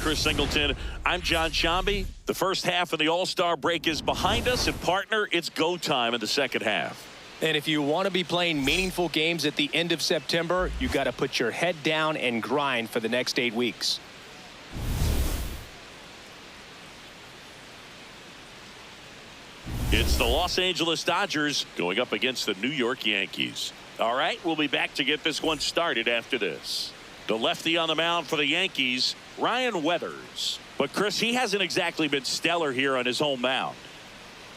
Chris Singleton. I'm John Shambi. The first half of the All-Star break is behind us, and partner, it's go time in the second half. And if you want to be playing meaningful games at the end of September, you got to put your head down and grind for the next 8 weeks. It's the Los Angeles Dodgers going up against the New York Yankees. All right, we'll be back to get this one started after this. The lefty on the mound for the Yankees, Ryan Weathers. But, Chris, he hasn't exactly been stellar here on his home mound.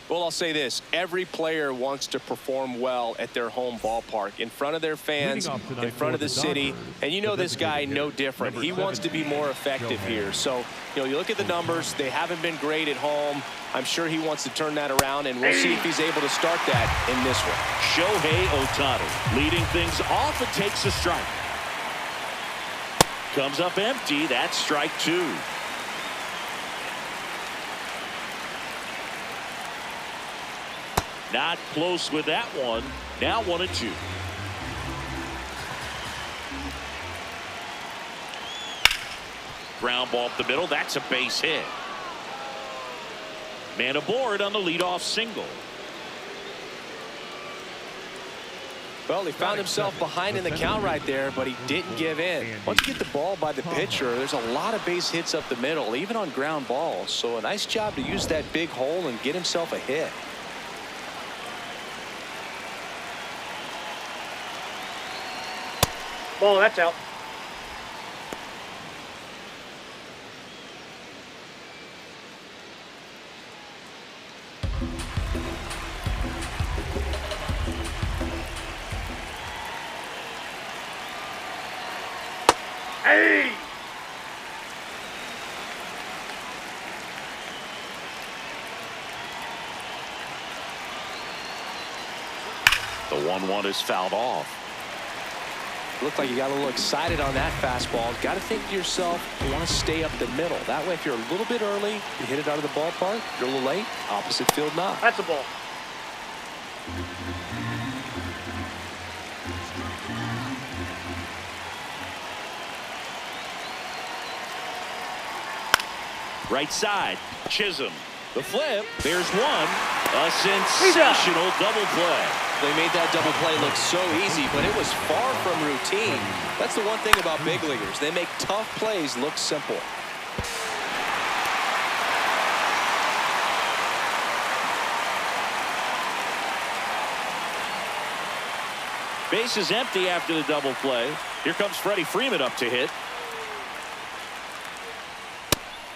Well, I'll say this. Every player wants to perform well at their home ballpark, in front of their fans, in front of the city. And you know this guy no different. He wants to be more effective here. So, you look at the numbers. They haven't been great at home. I'm sure he wants to turn that around, and we'll see if he's able to start that in this one. Shohei Ohtani leading things off and takes a strike. Comes up empty. That's strike 2. Not close with that one. Now 1-2. Ground ball up the middle. That's a base hit. Man aboard on the leadoff single. Well, he found himself behind in the count right there, but he didn't give in. Once you get the ball by the pitcher, there's a lot of base hits up the middle, even on ground balls. So a nice job to use that big hole and get himself a hit. Ball, that's out. Hey! The 1-1 is fouled off. Looked like you got a little excited on that fastball. Got to think to yourself, you want to stay up the middle. That way, if you're a little bit early, you hit it out of the ballpark. You're a little late, opposite field knock. That's a ball. Right side, Chisholm. The flip, there's one. A sensational double play. They made that double play look so easy, but it was far from routine. That's the one thing about big leaguers. They make tough plays look simple. Base is empty after the double play. Here comes Freddie Freeman up to hit.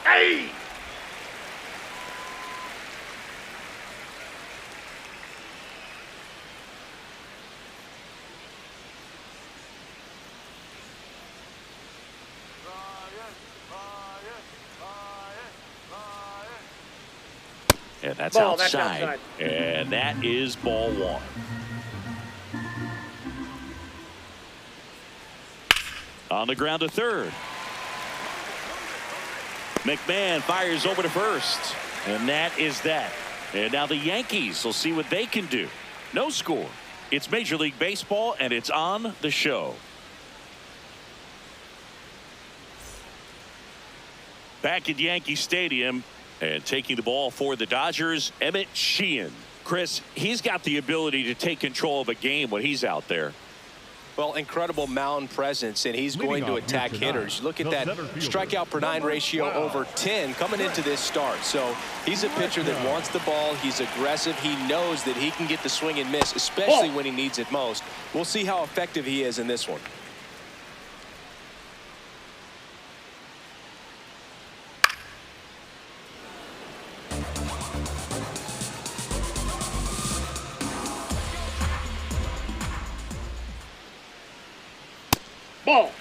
Hey! And that's ball, outside. That's outside. And that is ball 1. On the ground to third. McMahon fires over to first. And that is that. And now the Yankees will see what they can do. No score. It's Major League Baseball, and it's on the show. Back at Yankee Stadium, and taking the ball for the Dodgers, Emmet Sheehan. Chris, he's got the ability to take control of a game when he's out there. Well, incredible mound presence, and he's going to attack hitters. Look at that strikeout per 9 ratio over 10 coming into this start. So he's a pitcher that wants the ball. He's aggressive. He knows that he can get the swing and miss, especially when he needs it most. We'll see how effective he is in this one. Ball.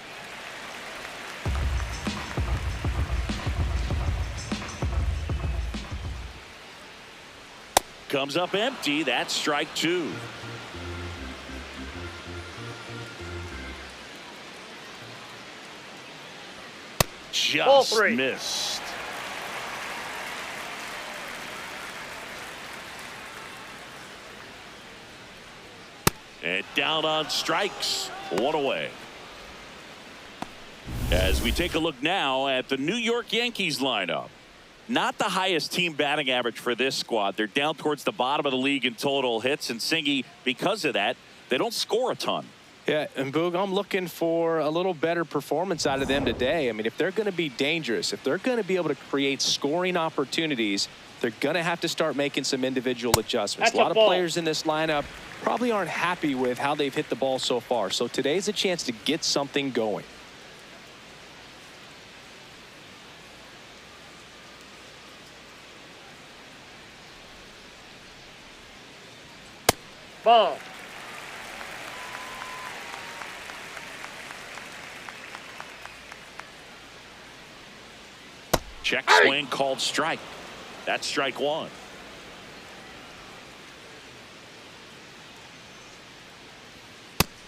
Comes up empty. That's strike 2. Just missed. And down on strikes. 1 away. As we take a look now at the New York Yankees lineup. Not the highest team batting average for this squad. They're down towards the bottom of the league in total hits, and Singy, because of that, they don't score a ton. Yeah, and Boog, I'm looking for a little better performance out of them today. I mean, if they're going to be dangerous, if they're going to be able to create scoring opportunities, they're going to have to start making some individual adjustments. A lot of players in this lineup probably aren't happy with how they've hit the ball so far. So today's a chance to get something going. Ball. Check swing called strike. That's strike one.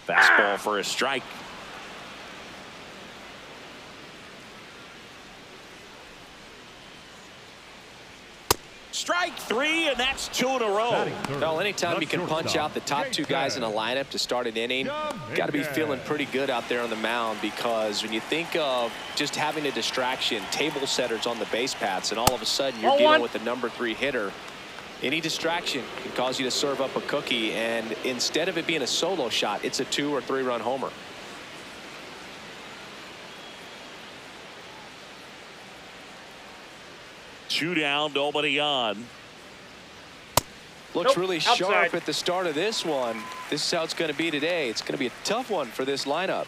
Fastball for a strike. Strike three, and that's two in a row. Well, anytime you can punch out the top two guys in a lineup to start an inning, got to be feeling pretty good out there on the mound, because when you think of just having a distraction, table setters on the base paths, and all of a sudden you're dealing with the #3 hitter, any distraction can cause you to serve up a cookie, and instead of it being a solo shot, it's a 2 or 3 run homer. Two down, nobody on. Looks really sharp at the start of this one. This is how it's going to be today. It's going to be a tough one for this lineup.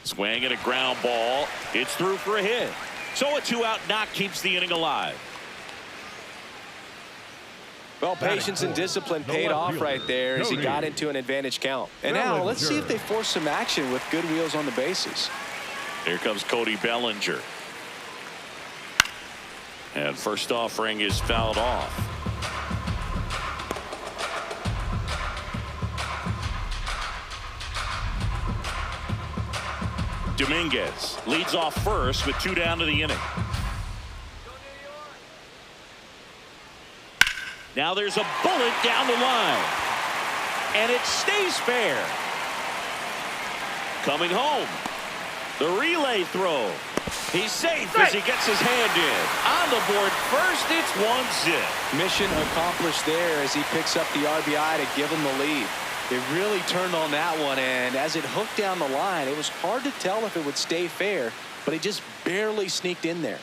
Swing and a ground ball. It's through for a hit. So a 2-out knock keeps the inning alive. Well, patience and discipline paid off right there as he got into an advantage count. And now let's see if they force some action with good wheels on the bases. Here comes Cody Bellinger. And first offering is fouled off. Dominguez leads off first with 2 down to the inning. Now there's a bullet down the line. And it stays fair. Coming home. The relay throw. He's safe as he gets his hand in. On the board first, it's 1-0. Mission accomplished there as he picks up the RBI to give him the lead. They really turned on that one, and as it hooked down the line, it was hard to tell if it would stay fair, but he just barely sneaked in there.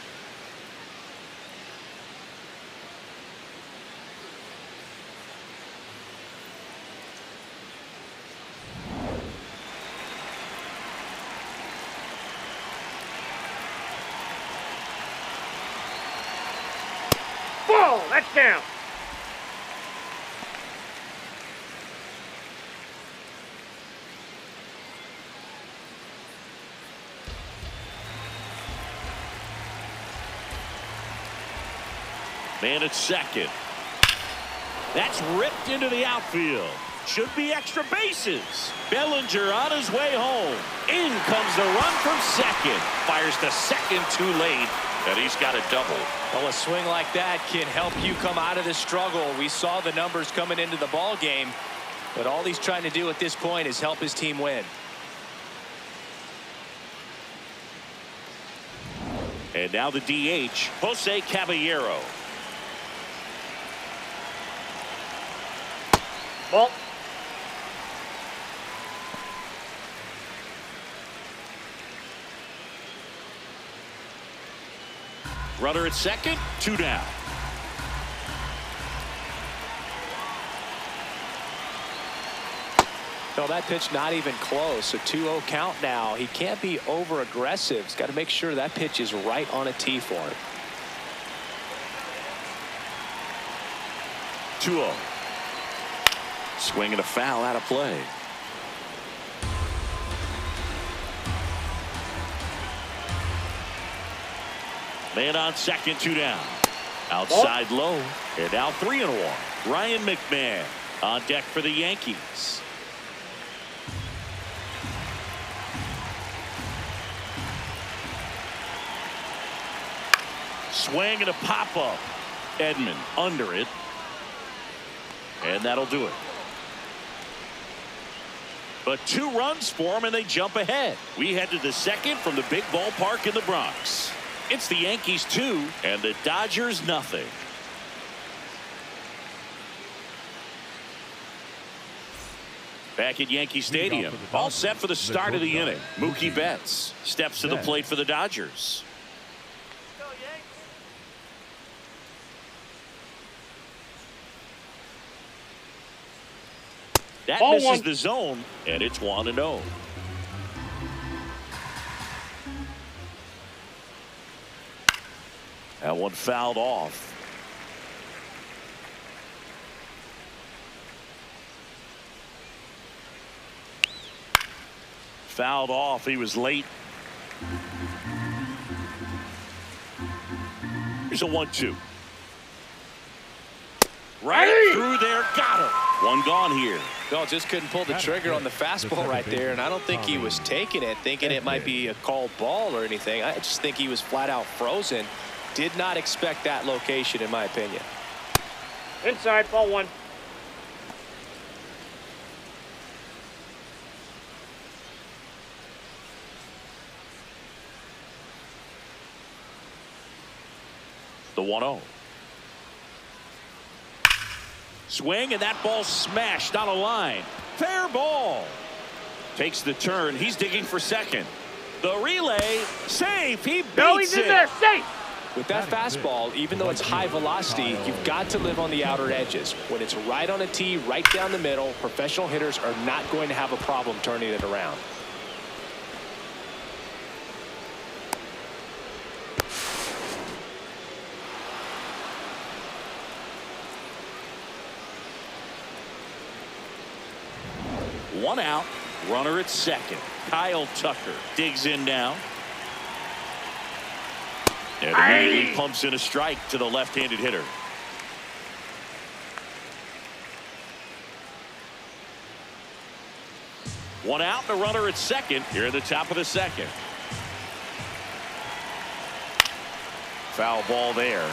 Ball. That's down. Man at second. That's ripped into the outfield. Should be extra bases. Bellinger on his way home. In comes the run from second. Fires to second too late. And he's got a double. Well, a swing like that can help you come out of the struggle. We saw the numbers coming into the ball game, but all he's trying to do at this point is help his team win. And now the DH, Jose Caballero. Ball. Runner at second, 2 down. So that pitch not even close. A 2-0 count now. He can't be over aggressive. He's got to make sure that pitch is right on a tee for him. 2-0. Swing and a foul out of play. Man on second, 2 down. Outside low. And now 3-1. Ryan McMahon on deck for the Yankees. Swing and a pop up. Edman under it. And that'll do it. But 2 runs for them, and they jump ahead. We head to the second from the big ballpark in the Bronx. It's the Yankees 2 and the Dodgers nothing. Back at Yankee Stadium, all set for the start of the inning. Mookie Betts steps to the plate for the Dodgers. That misses the zone, and it's 1-0. That one fouled off. Fouled off. He was late. Here's a 1-2. Right through there. Got him. One gone here. No, just couldn't pull the trigger on the fastball right there, and I don't think he was taking it, thinking it might be a called ball or anything. I just think he was flat out frozen. Did not expect that location, in my opinion. Inside, ball 1. The 1-0. Swing, and that ball smashed on a line. Fair ball. Takes the turn. He's digging for second. The relay, safe. He beats No, he's in there, safe. With that fastball, even though it's high velocity, you've got to live on the outer edges. When it's right on a tee, right down the middle, professional hitters are not going to have a problem turning it around. One out, runner at second. Kyle Tucker digs in now. And immediately pumps in a strike to the left-handed hitter. One out and a runner at second here at the top of the second. Foul ball there.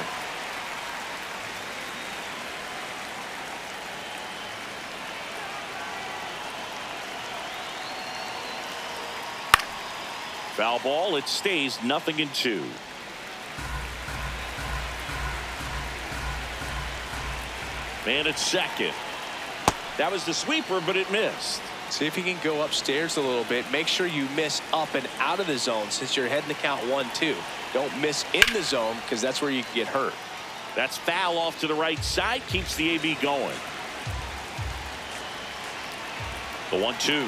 Foul ball. It stays 0-2. Man at second. That was the sweeper, but it missed. See if you can go upstairs a little bit. Make sure you miss up and out of the zone since you're heading to count 1-2. Don't miss in the zone because that's where you can get hurt. That's foul off to the right side. Keeps the AB going. The 1-2.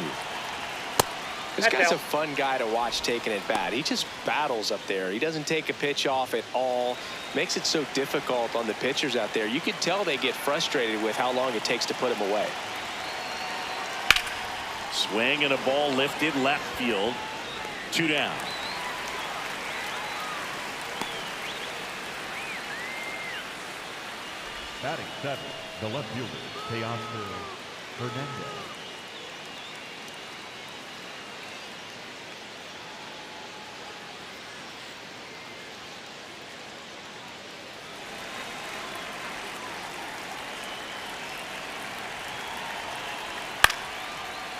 This guy's a fun guy to watch taking it bat. He just battles up there. He doesn't take a pitch off at all. Makes it so difficult on the pitchers out there. You can tell they get frustrated with how long it takes to put him away. Swing and a ball lifted left field. 2 down. Batting 7, the left fielder, Teoscar Hernandez.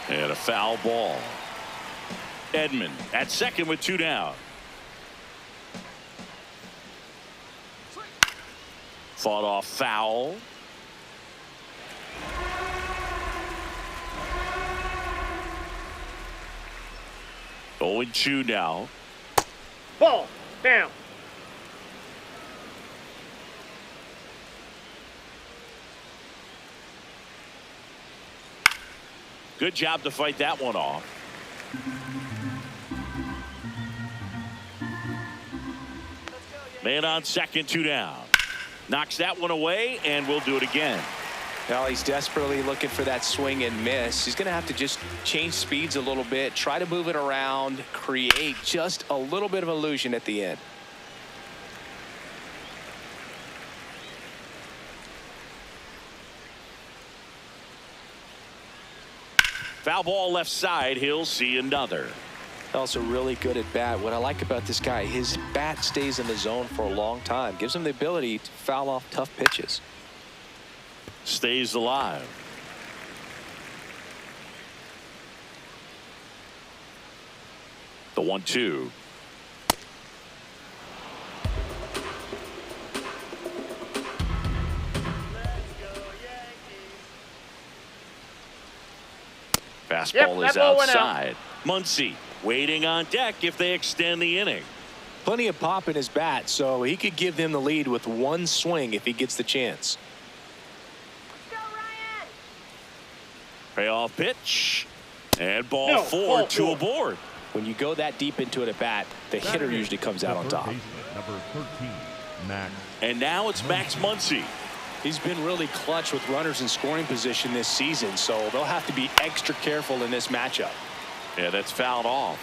And a foul ball. Edman at second with 2 down. Fought off foul. Oh, 0-2 now. Ball down. Good job to fight that one off. Man on second, 2 down. Knocks that one away, and we'll do it again. Now he's desperately looking for that swing and miss. He's going to have to just change speeds a little bit, try to move it around, create just a little bit of illusion at the end. Foul ball left side. He'll see another. Also really good at bat. What I like about this guy, his bat stays in the zone for a long time. Gives him the ability to foul off tough pitches. Stays alive. The 1-2. Fastball Yep, is that ball went out. outside. Muncy waiting on deck if they extend the inning. Plenty of pop in his bat, so he could give them the lead with one swing if he gets the chance. Go, Ryan! Payoff pitch. And ball No, 4, ball 2 4. aboard. When you go that deep into it at bat, the hitter usually comes out on top. Number 13, Max. And now it's Max Muncy. He's been really clutch with runners in scoring position this season, so they'll have to be extra careful in this matchup. Yeah, that's fouled off.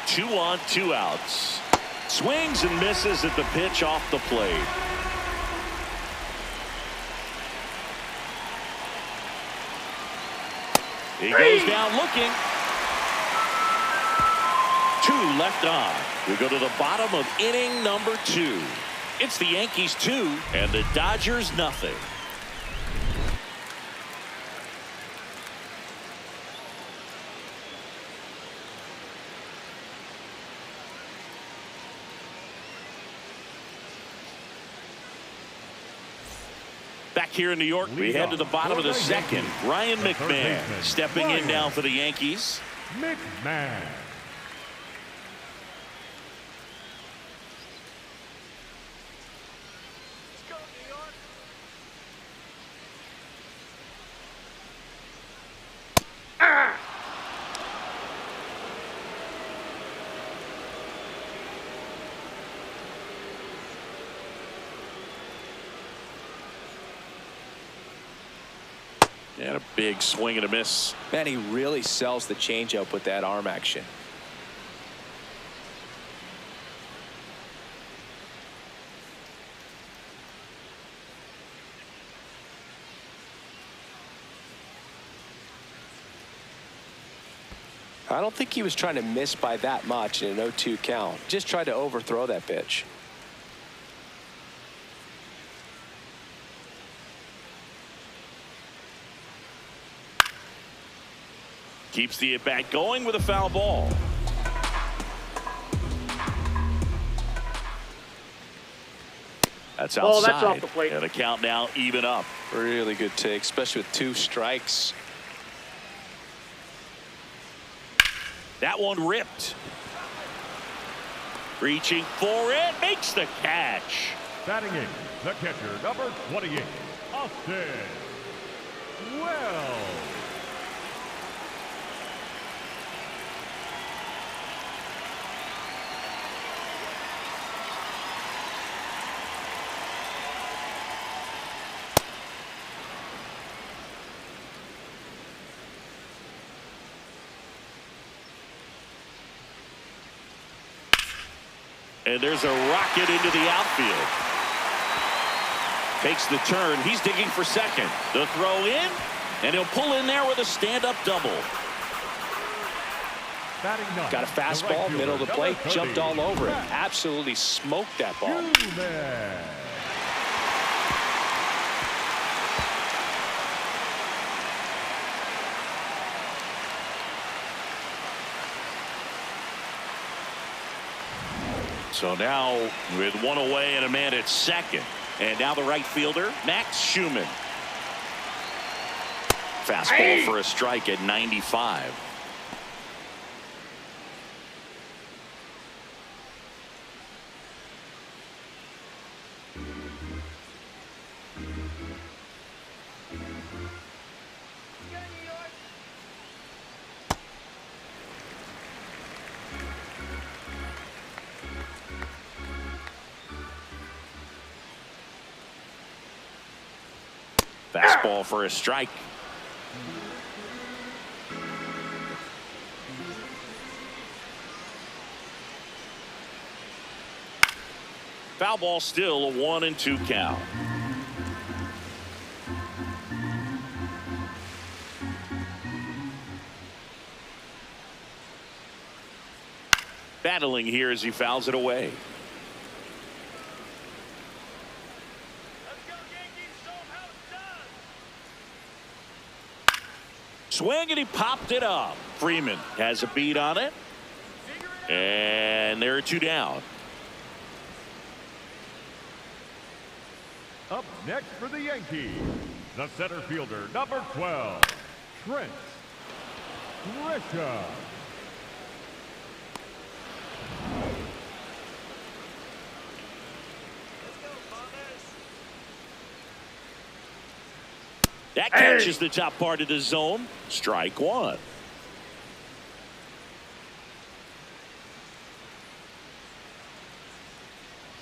Two on, 2 outs. Swings and misses at the pitch off the plate. He goes down looking. 2 left on. We go to the bottom of inning number 2. It's the Yankees 2 and the Dodgers nothing. Back here in New York, we head to the bottom of the second. Ryan McMahon stepping in now for the Yankees. McMahon. And a big swing and a miss. Man, he really sells the changeup with that arm action. I don't think he was trying to miss by that much in an 0-2 count. Just tried to overthrow that pitch. Keeps the at-bat going with a foul ball. That's outside. Oh, that's off the plate. And the count now even up. Really good take, especially with 2 strikes. That one ripped. Reaching for it, makes the catch. Batting in, the catcher, number 28, Austin Wells. And there's a rocket into the outfield. Takes the turn. He's digging for second. The throw in, and he'll pull in there with a stand-up double. Batting ninth, Got a the right fastball, fielder, middle of the number plate, 30, jumped all over it. Max Absolutely smoked that ball. Sheehan. So now with 1 away and a man at second. And now the right fielder, Max Sheehan. Fastball for a strike at 95. Fastball for a strike. Foul ball, still a 1-2 count. Battling here as he fouls it away. Swing, and he popped it up. Freeman has a beat on it. And there are 2 down. Up next for the Yankees, the center fielder, number 12, Trent Grisham. That catches the top part of the zone. Strike 1.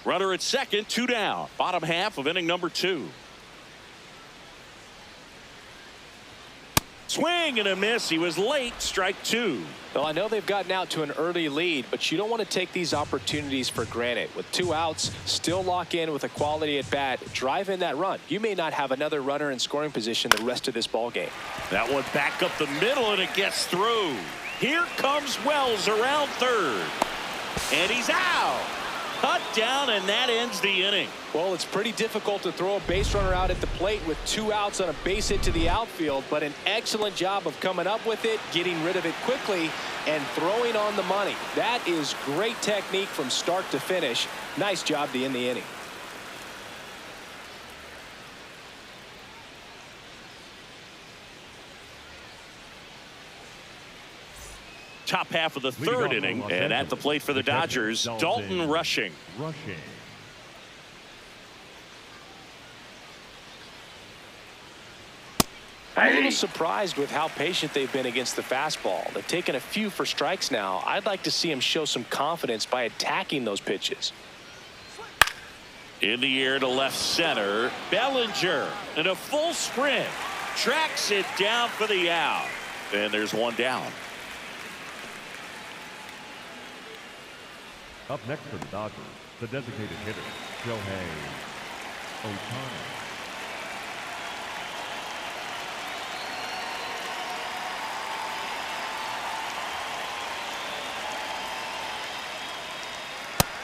Runner at second, 2 down. Bottom half of inning number 2. Swing and a miss. He was late. Strike 2. Well, I know they've gotten out to an early lead, but you don't want to take these opportunities for granted. With 2 outs, still lock in with a quality at bat, drive in that run. You may not have another runner in scoring position the rest of this ball game. That one back up the middle, and it gets through. Here comes Wells around third. And he's out. Cut down, and that ends the inning. Well, it's pretty difficult to throw a base runner out at the plate with 2 outs on a base hit to the outfield, but an excellent job of coming up with it, getting rid of it quickly, and throwing on the money. That is great technique from start to finish. Nice job to end the inning. Top half of the 3rd inning, and at the plate for the Dodgers, Dalton Rushing. I'm a little surprised with how patient they've been against the fastball. They've taken a few for strikes now. I'd like to see him show some confidence by attacking those pitches. In the air to left center, Bellinger in a full sprint. Tracks it down for the out. And there's 1 down. Up next for the Dodgers, the designated hitter, Shohei Ohtani.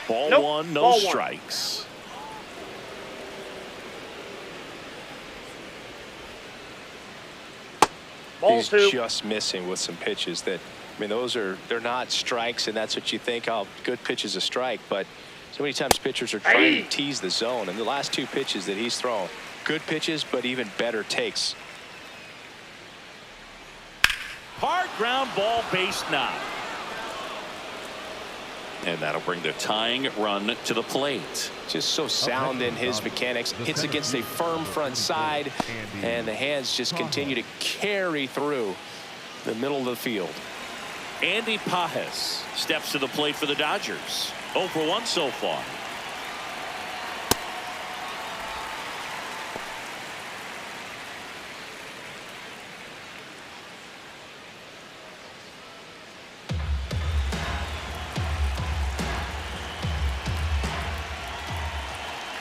Ball Nope. 1, no Ball 1. strikes. Ball He's 2. just missing with some pitches that, I mean, they're not strikes, and that's what you think, oh, good pitch is a strike, but so many times pitchers are trying to tease the zone, and the last 2 pitches that he's thrown, good pitches, but even better takes. Hard ground ball, base knock. And that'll bring the tying run to the plate. Just so sound in his mechanics. Hits against a firm front side, and the hands just continue to carry through the middle of the field. Andy Pajes steps to the plate for the Dodgers. 0 for 1 so far.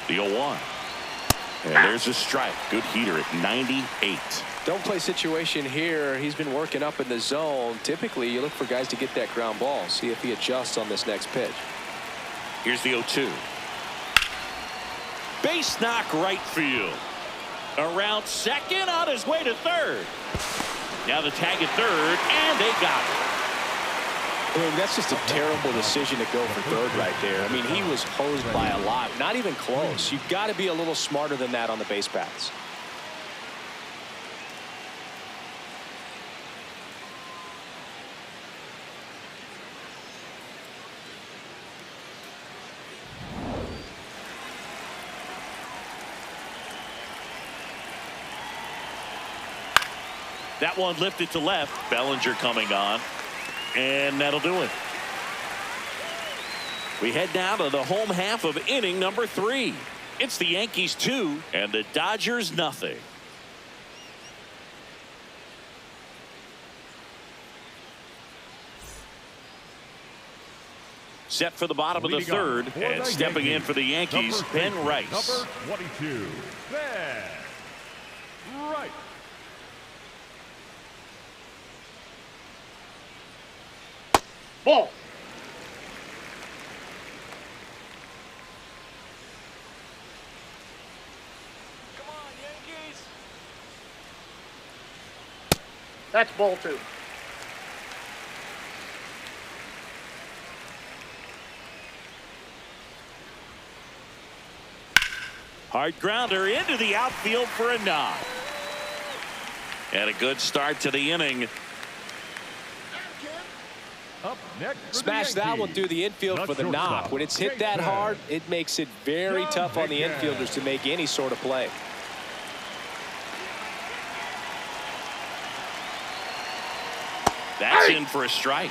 The 0-1. And there's a strike. Good heater at 98. Don't play situation here. He's been working up in the zone. Typically, you look for guys to get that ground ball. See if he adjusts on this next pitch. Here's the 0-2. Base knock right field. Around second, on his way to third. Now the tag at third, and they got it. I mean, that's just a terrible decision to go for third right there. I mean, he was hosed by a lot. Not even close. You've got to be a little smarter than that on the base paths. That one lifted to left. Bellinger coming on. And that'll do it. We head now to the home half of inning number 3. It's the Yankees 2 and the Dodgers nothing. Set for the bottom of the third, and stepping in for the Yankees, Ben Rice. Number 22, Ben Rice. Ball. Come on, Yankees. That's ball 2. Hard grounder into the outfield for a knock. And a good start to the inning. Up next for Smash the that one Yankees, through the infield for the knock. When it's hit that hard, it makes it very tough on the infielders to make any sort of play. That's in for a strike.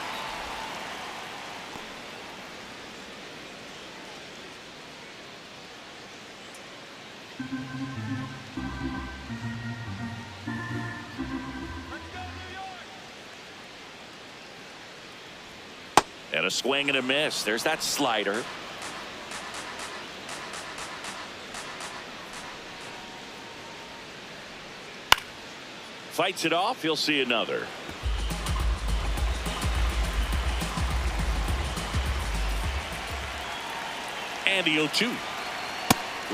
And a swing and a miss. There's that slider. Fights it off. He'll see another. And the 0-2.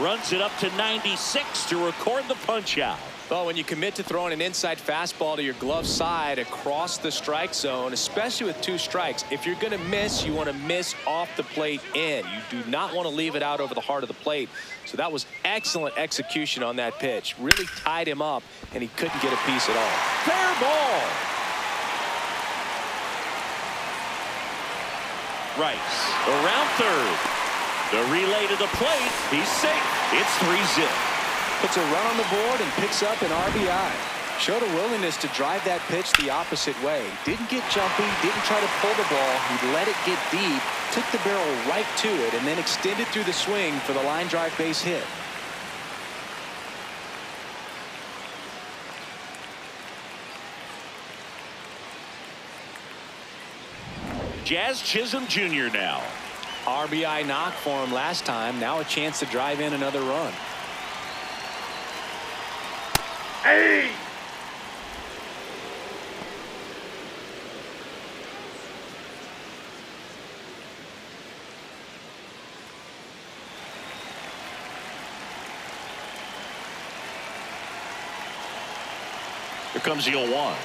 Runs it up to 96 to record the punch out. Well, when you commit to throwing an inside fastball to your glove side across the strike zone, especially with 2 strikes, if you're going to miss, you want to miss off the plate in. You do not want to leave it out over the heart of the plate. So that was excellent execution on that pitch. Really tied him up, and he couldn't get a piece at all. Fair ball. Rice around third. The relay to the plate. He's safe. It's 3-0. Puts a run on the board and picks up an RBI. Showed a willingness to drive that pitch the opposite way. Didn't get jumpy, didn't try to pull the ball. He let it get deep, took the barrel right to it, and then extended through the swing for the line drive base hit. Jazz Chisholm Jr. now. RBI knock for him last time. Now a chance to drive in another run. Hey! Here comes the 0-1.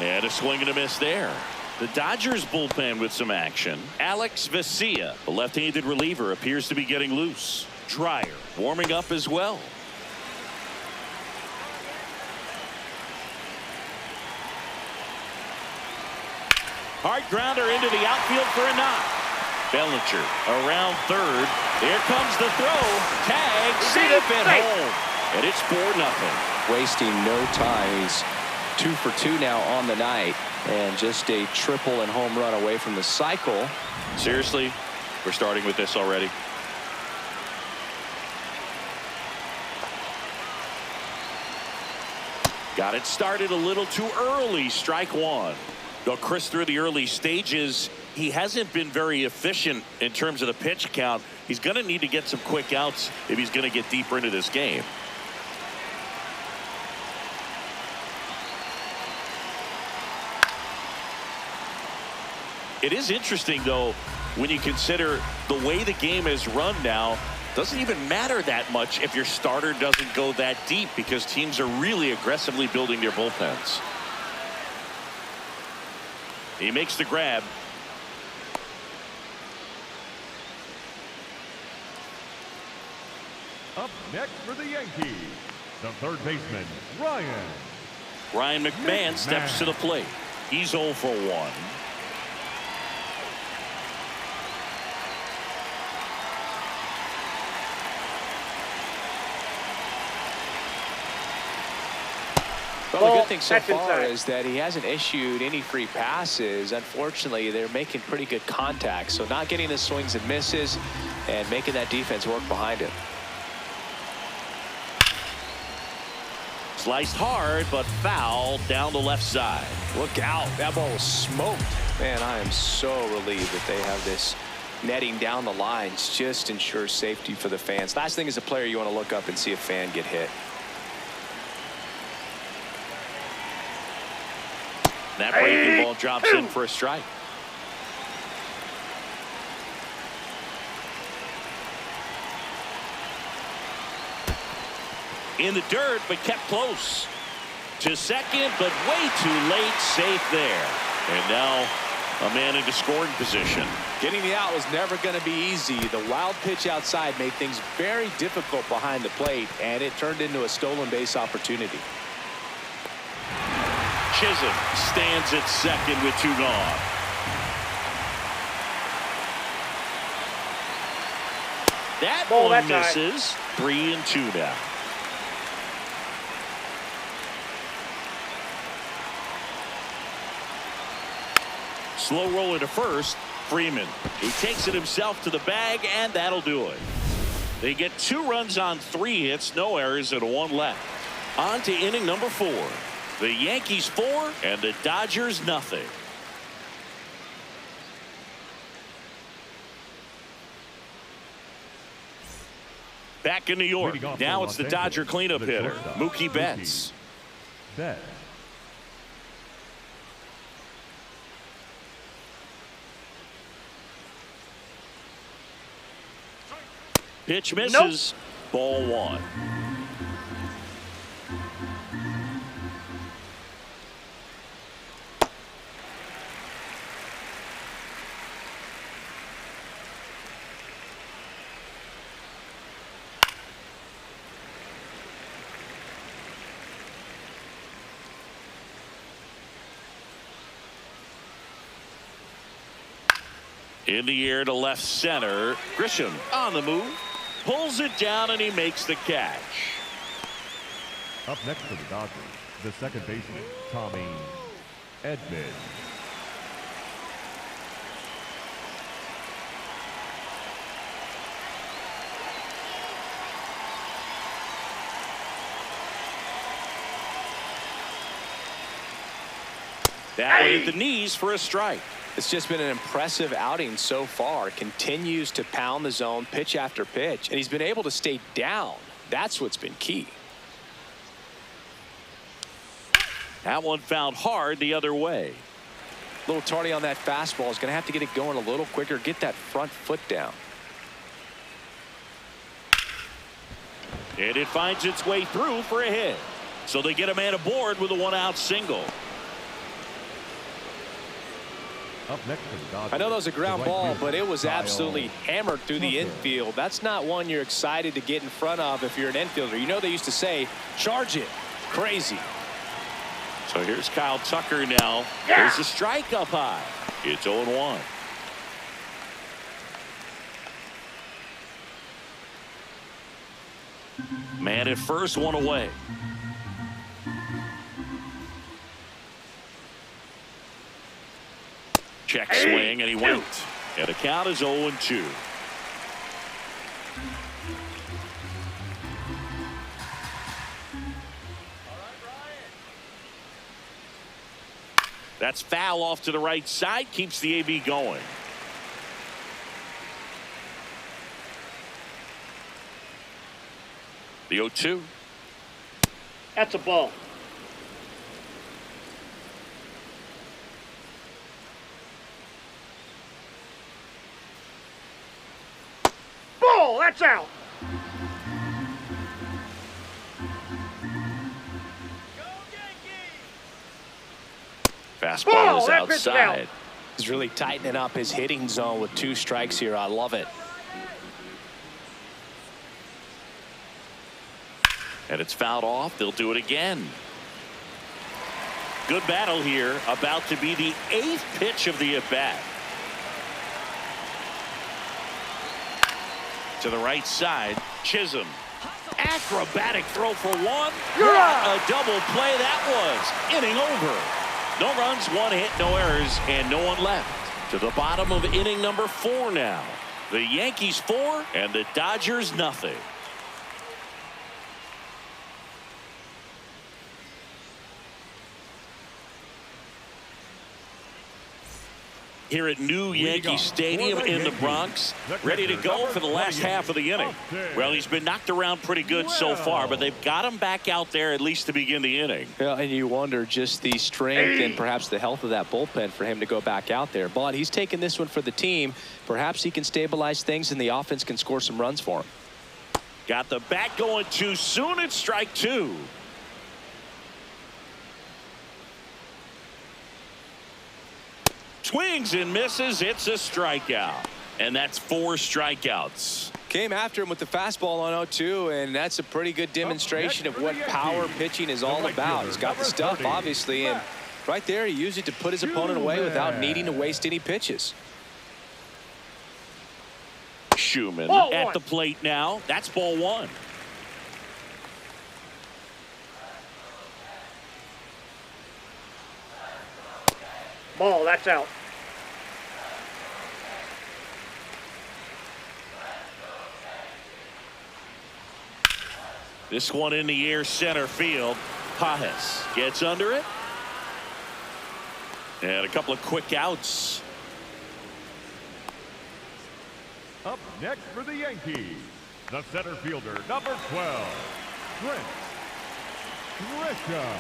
And a swing and a miss there. The Dodgers bullpen with some action. Alex Vesia, the left-handed reliever, appears to be getting loose. Dryer warming up as well. Hard grounder into the outfield for a knock. Bellinger around third. Here comes the throw. Tag, safe at home. And it's 4-0. Wasting no time. He's 2 for 2 now on the night, and just a triple and home run away from the cycle. Seriously, we're starting with this already. Got it started a little too early. Strike 1. Though Chris, through the early stages, he hasn't been very efficient in terms of the pitch count. He's going to need to get some quick outs if he's going to get deeper into this game. It is interesting, though, when you consider the way the game is run now. Doesn't even matter that much if your starter doesn't go that deep, because teams are really aggressively building their bullpens. He makes the grab. Up next for the Yankees, the third baseman, Ryan McMahon steps to the plate. He's 0 for 1. Well, the good thing so far is that he hasn't issued any free passes. Unfortunately, they're making pretty good contact, so not getting the swings and misses and making that defense work behind him. Sliced hard, but foul down the left side. Look out. That ball was smoked. Man, I am so relieved that they have this netting down the lines. Just ensures safety for the fans. Last thing as a player, you want to look up and see a fan get hit. That breaking ball drops in for a strike. In the dirt, but kept close. To second, but way too late. Safe there. And now a man into scoring position. Getting the out was never going to be easy. The wild pitch outside made things very difficult behind the plate, and it turned into a stolen base opportunity. Chisholm stands at second with 2 gone. That one misses. 3-2 now. Slow roller to first. Freeman. He takes it himself to the bag, and that'll do it. They get 2 runs on 3 hits, no errors, and 1 left. On to inning number 4. The Yankees 4 and the Dodgers nothing. Back in New York. Now it's the Dodger cleanup hitter, Mookie Betts. Pitch misses. Ball 1. In the air to left center. Grisham on the move. Pulls it down, and he makes the catch. Up next for the Dodgers, the second baseman, Tommy Edman. That one hit the knees for a strike. It's just been an impressive outing so far. Continues to pound the zone pitch after pitch, and he's been able to stay down. That's what's been key. That one found hard the other way. A little tardy on that fastball. He's going to have to get it going a little quicker. Get that front foot down. And it finds its way through for a hit. So they get a man aboard with a 1-out single. Up next for the Dodgers, I know that was a ground ball, but it was absolutely hammered through the infield. That's not one you're excited to get in front of if you're an infielder. You know they used to say, charge it. Crazy. So here's Kyle Tucker now. There's a strike up high. It's 0-1. Man at first, 1 away. Check swing, and he went. And the count is 0-2. That's foul off to the right side. Keeps the AB going. The 0-2. That's a ball. Ball, that's out. Fastball is outside. He's really tightening up his hitting zone with 2 strikes here. I love it. And it's fouled off. They'll do it again. Good battle here. About to be the 8th pitch of the at-bat. To the right side, Chisholm. Acrobatic throw for 1. What a double play that was. Inning over. No runs, 1 hit, no errors, and no one left. To the bottom of inning number 4 now. The Yankees 4 and the Dodgers nothing. Here at new Yankee Stadium in the Bronx, ready to go for the last half of the inning. Well, he's been knocked around pretty good so far, but they've got him back out there at least to begin the inning. Yeah, and you wonder just the strength and perhaps the health of that bullpen for him to go back out there. But he's taking this one for the team. Perhaps he can stabilize things and the offense can score some runs for him. Got the bat going too soon. It's strike 2. Swings and misses. It's a strikeout. And that's 4 strikeouts. Came after him with the fastball on 0-2, and that's a pretty good demonstration of what power pitching is all about. He's got the stuff, obviously, and right there he used it to put his opponent away without needing to waste any pitches. Sheehan at the plate now. That's ball 1. Ball, that's out. This one in the air, center field. Pajes gets under it. And a couple of quick outs. Up next for the Yankees, the center fielder, number 12, Trent Grisham.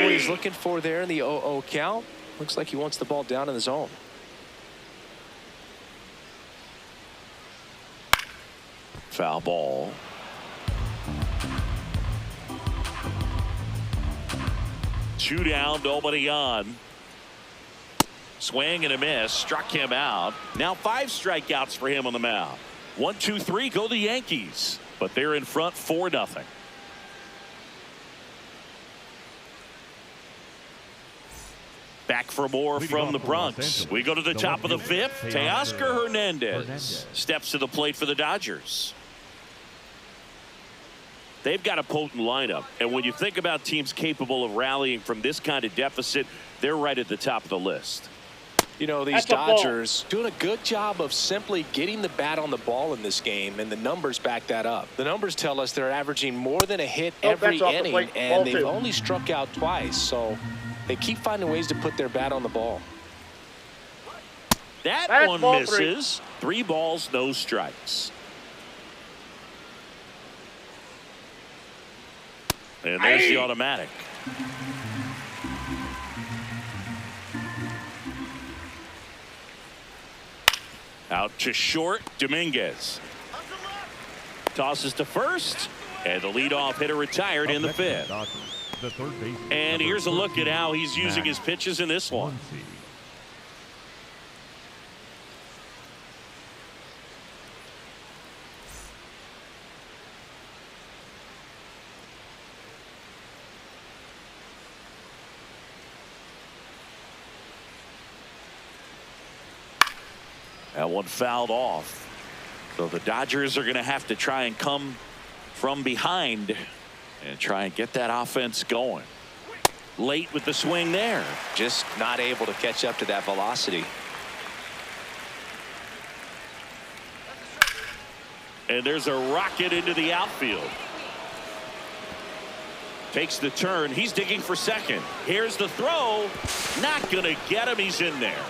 What he's looking for there in the 0-0 count. Looks like he wants the ball down in the zone. Foul ball. Two down, nobody on. Swing and a miss, struck him out. Now 5 strikeouts for him on the mound. 1, 2, 3, go the Yankees. But they're in front 4-0. Back for more from the Bronx. We go to the top of the 5th. Teoscar Hernandez steps to the plate for the Dodgers. They've got a potent lineup, and when you think about teams capable of rallying from this kind of deficit, they're right at the top of the list. You know, these Dodgers doing a good job of simply getting the bat on the ball in this game, and the numbers back that up. The numbers tell us they're averaging more than a hit every inning, and they've only struck out twice, so they keep finding ways to put their bat on the ball. That one misses. 3 balls, no strikes. And there's the automatic. Out to short, Dominguez. Tosses to first, and the leadoff hitter retired in the 5th. And here's a look at how he's using his pitches in this one. That one fouled off. So the Dodgers are going to have to try and come from behind and try and get that offense going. Late with the swing there. Just not able to catch up to that velocity. And there's a rocket into the outfield. Takes the turn. He's digging for second. Here's the throw. Not going to get him. He's in there.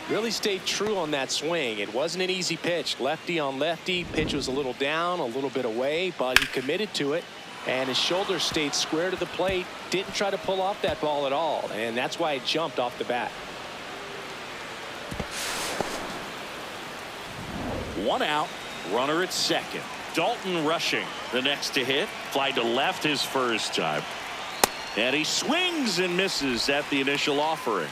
Really stayed true on that swing. It wasn't an easy pitch. Lefty on lefty. Pitch was a little down, a little bit away, but he committed to it. And his shoulder stayed square to the plate. Didn't try to pull off that ball at all. And that's why it jumped off the bat. 1 out. Runner at second. Dalton rushing the next to hit. Fly to left his first time. And he swings and misses at the initial offering.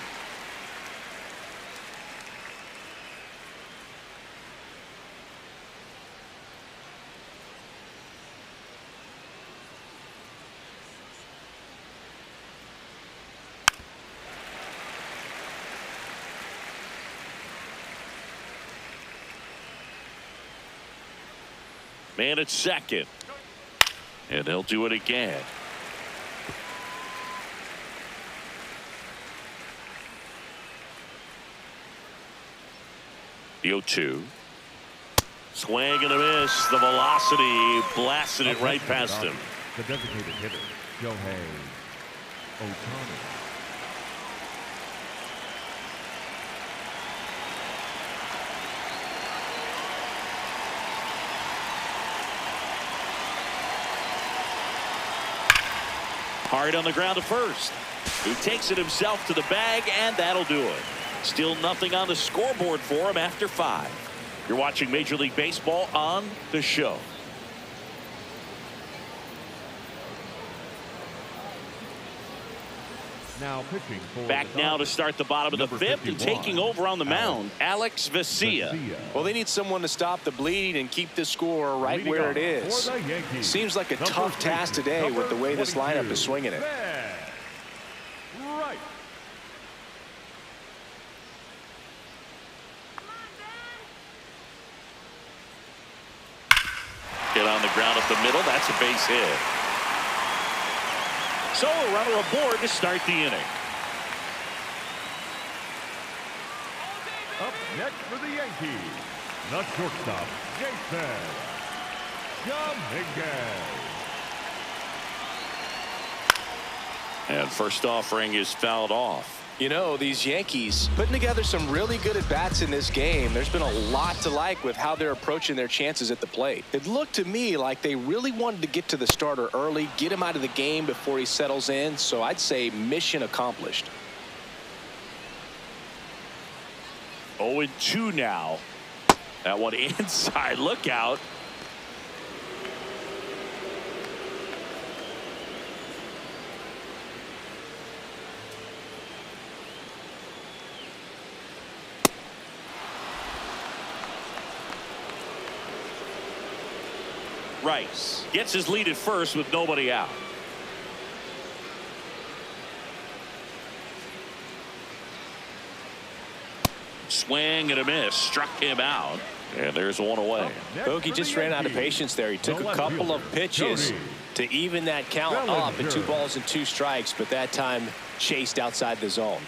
Man at second. And they'll do it again. The 0-2. Swing and a miss. The velocity blasted it right past him. The designated hitter, Shohei Ohtani. Hard on the ground to first. He takes it himself to the bag, and that'll do it. Still nothing on the scoreboard for him after 5. You're watching Major League Baseball on the show. Now pitching for Back now to start the bottom of the fifth and taking over on the mound, Alex Vesia. Well, they need someone to stop the bleed and keep the score right where it is. Seems like a tough task today with the way this lineup is swinging it. Right. Hit on the ground up the middle. That's a base hit. So a runner aboard to start the inning. Up next for the Yankees, the shortstop, Sheehan. And first offering is fouled off. You know, these Yankees putting together some really good at-bats in this game. There's been a lot to like with how they're approaching their chances at the plate. It looked to me like they really wanted to get to the starter early, get him out of the game before he settles in. So I'd say mission accomplished. 0-2 now. That one inside. Look out. Rice gets his lead at first with nobody out. Swing and a miss. Struck him out. And there's one away. Bogey just ran out of patience there. He took a couple of pitches to even that count up at 2 balls and 2 strikes, but that time chased outside the zone.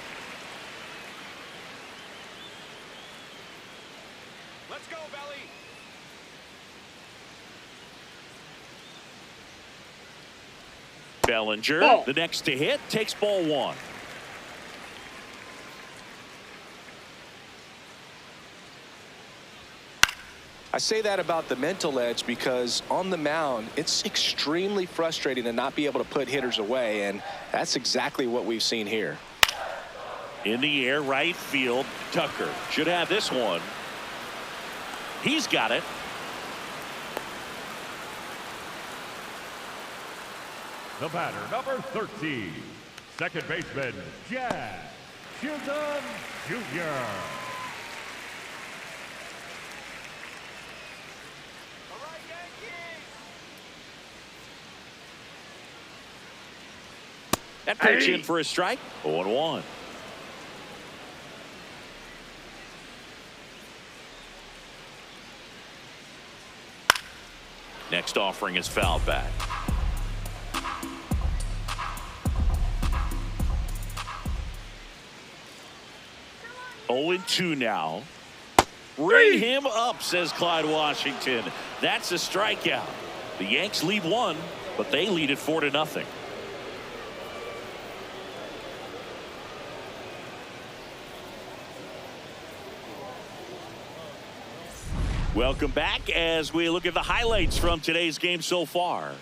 Let's go, Belly. Bellinger, Ball. the next to hit, takes ball 1. I say that about the mental edge because on the mound, it's extremely frustrating to not be able to put hitters away, and that's exactly what we've seen here. In the air, right field. Tucker should have this one. He's got it. The batter, number 13, second baseman, Sheehan Jr. That pitch in for a strike. 0-1. Next offering is fouled back. Oh, 0-2 now. Ring him up, says Clyde Washington. That's a strikeout. The Yanks lead 1, but they lead it 4-0. Welcome back as we look at the highlights from today's game so far.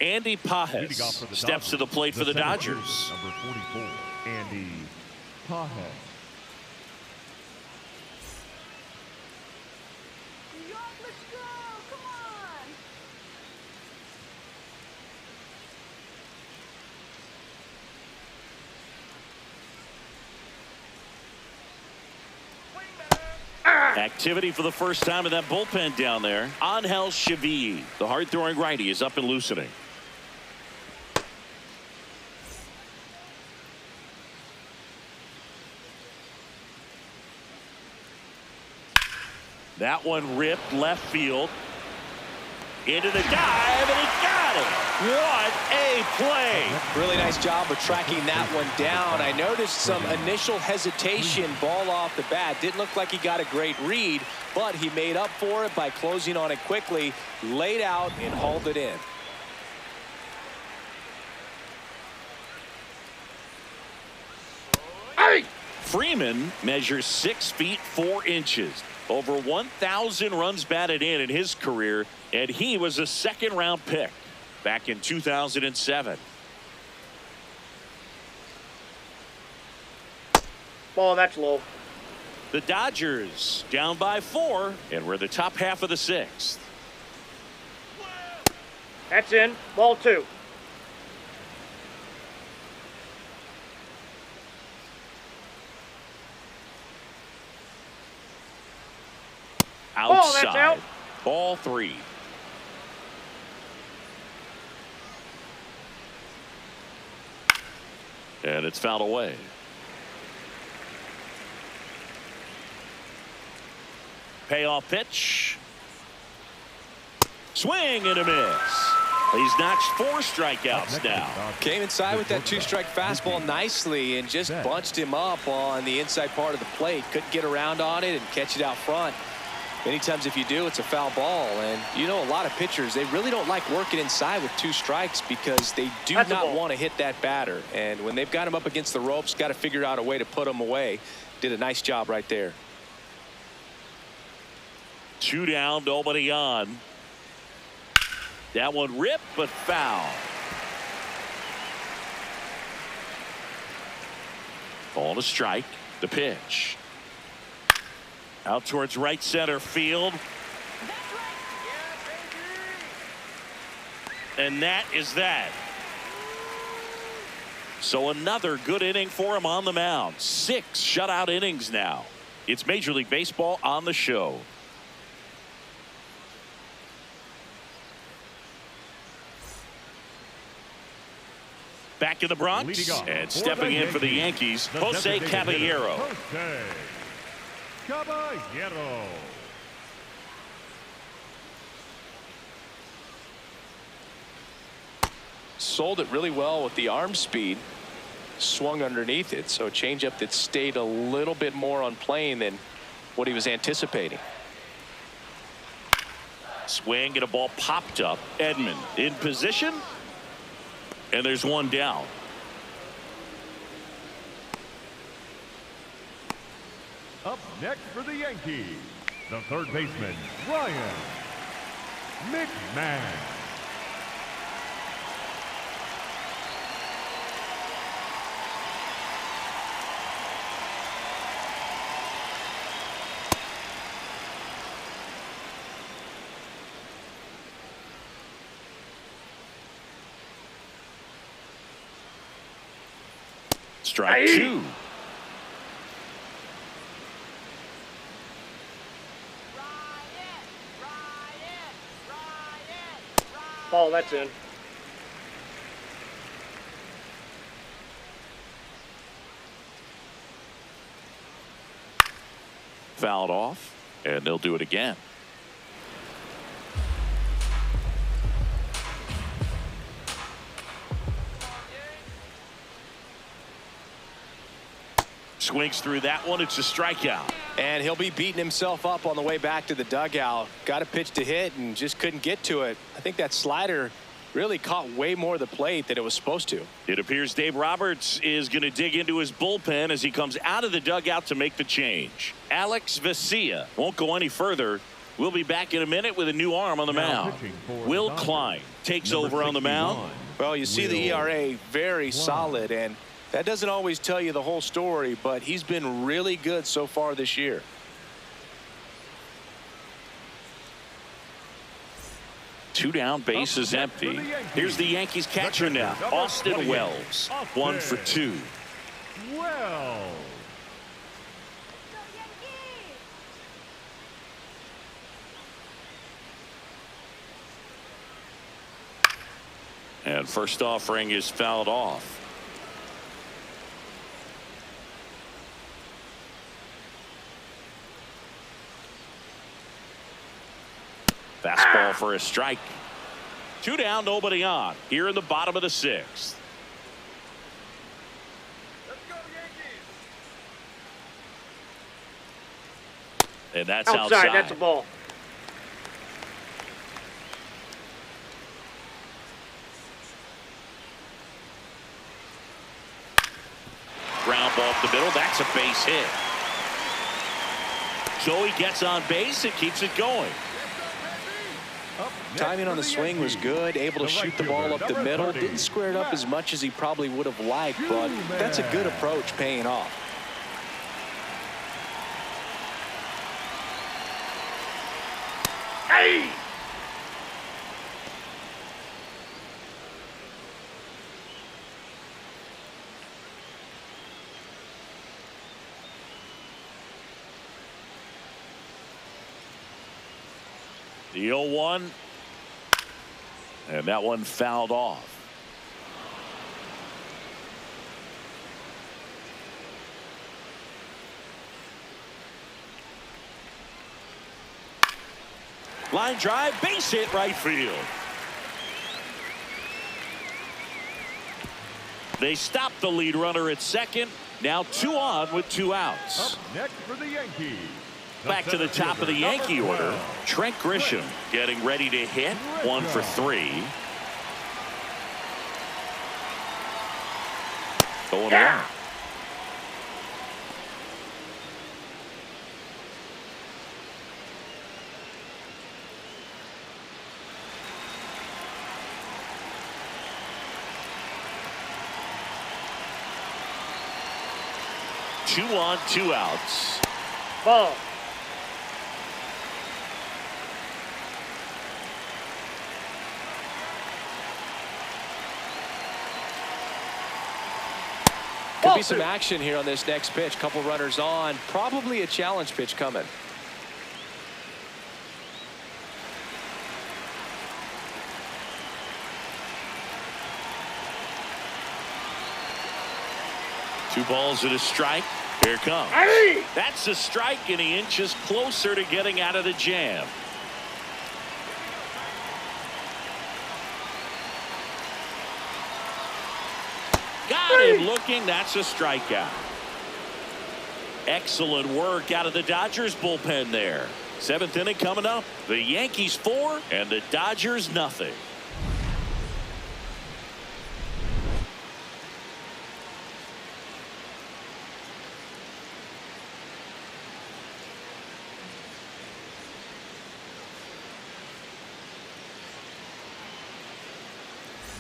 Andy Pages steps to the plate for the Dodgers. Number 44, Andy Pages. York, let's go! Come on! Activity for the first time in that bullpen down there. Angel Chevy, the hard-throwing righty, is up and loosening. That one ripped left field. Into the dive, and he got it. What a play. Really nice job of tracking that one down. I noticed some initial hesitation, ball off the bat. Didn't look like he got a great read, but he made up for it by closing on it quickly, laid out, and hauled it in. Freeman measures 6 feet 4 inches. Over 1,000 runs batted in his career, and he was a second-round pick back in 2007. Ball, that's low. The Dodgers down by 4, and we're the top half of the 6th. That's in. Ball 2. Outside. That's out. Ball 3. And it's fouled away. Payoff pitch. Swing and a miss. He's notched 4 strikeouts now. Came inside with that 2-strike fastball nicely and just bunched him up on the inside part of the plate. Couldn't get around on it and catch it out front. Many times if you do, it's a foul ball. And you know, a lot of pitchers, they really don't like working inside with 2 strikes because they do not want to hit that batter. And when they've got him up against the ropes, got to figure out a way to put him away. Did a nice job right there. 2 down, nobody on. That one ripped, but foul. Ball to strike. The pitch. Out towards right center field. And that is that. So another good inning for him on the mound. 6 shutout innings now. It's Major League Baseball on the show. Back in the Bronx and stepping in for the Yankees, Jose Caballero. Sold it really well with the arm speed. Swung underneath it, so a changeup that stayed a little bit more on plane than what he was anticipating. Swing and a ball popped up. Edman in position. And there's 1 down. Up next for the Yankees, the third baseman, Ryan McMahon. Strike 2. Ball, that's in. Fouled off, and they'll do it again. Swings through that one. It's a strikeout. And he'll be beating himself up on the way back to the dugout. Got a pitch to hit and just couldn't get to it. I think that slider really caught way more of the plate than it was supposed to. It appears Dave Roberts is going to dig into his bullpen as he comes out of the dugout to make the change. Alex Vesia won't go any further. We'll be back in a minute with a new arm on the mound. Will Klein takes over on the mound. Well, you see the ERA very solid, and that doesn't always tell you the whole story, but he's been really good so far this year. Two down, base is empty. Here's the Yankees catcher now, Austin Wells. 1 for 2. Wells. And first offering is fouled off. Fastball for a strike. Two down, nobody on. Here in the bottom of the sixth. Let's go, Yankees. And that's Outside. That's a ball. Ground ball up the middle. That's a base hit. So he gets on base and keeps it going. Timing on the swing was good, able to shoot the ball up the middle. Didn't square it up as much as he probably would have liked, but that's a good approach paying off. Hey! The 0-1. And that one fouled off. Line drive, base hit, right field. They stop the lead runner at second. Now 2 on with 2 outs. Up next for the Yankees. Back to the top of the Yankee order. Trent Grisham getting ready to hit. 1 for 3. Going on. Two on, 2 outs. Ball. Could be some action here on this next pitch. Couple runners on. Probably a challenge pitch coming. Two balls and a strike. Here it comes. Hey! That's a strike, and he inches closer to getting out of the jam. Got him looking. That's a strikeout. Excellent work out of the Dodgers bullpen there. 7th inning coming up. The Yankees 4 and the Dodgers nothing.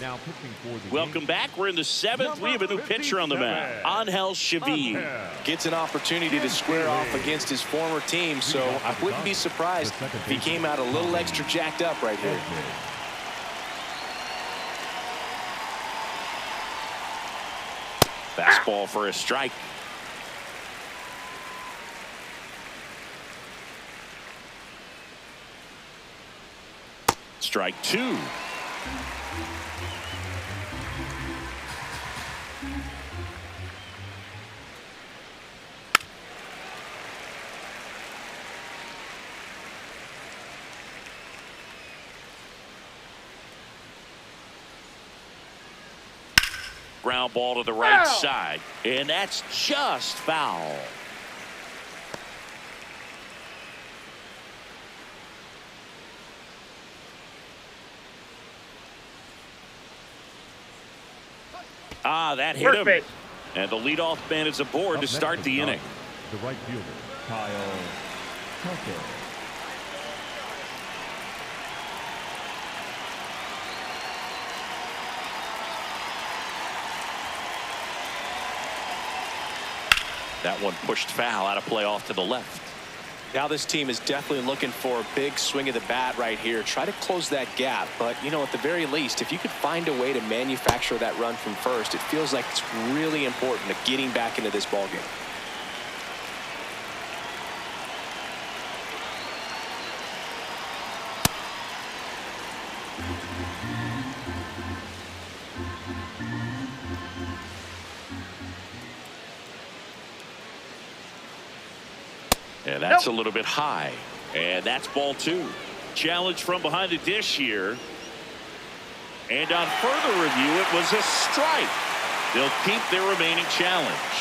Now pitching for the Welcome back. We're in the 7th. We have a new pitcher on the mound. Angel Sheehan. Gets an opportunity to square off against his former team, so I wouldn't be surprised if he came out a little extra jacked up right here. Fastball for a strike. Strike 2. Ground ball to the right side, and that's just foul. That hit him. And the leadoff man is aboard to start the inning. The right fielder, Kyle Tucker. That one pushed foul out of play off to the left. Now this team is definitely looking for a big swing of the bat right here. Try to close that gap. But, you know, at the very least, if you could find a way to manufacture that run from first, it feels like it's really important to getting back into this ballgame. And that's a little bit high. And that's ball 2. Challenge from behind the dish here. And on further review, it was a strike. They'll keep their remaining challenge.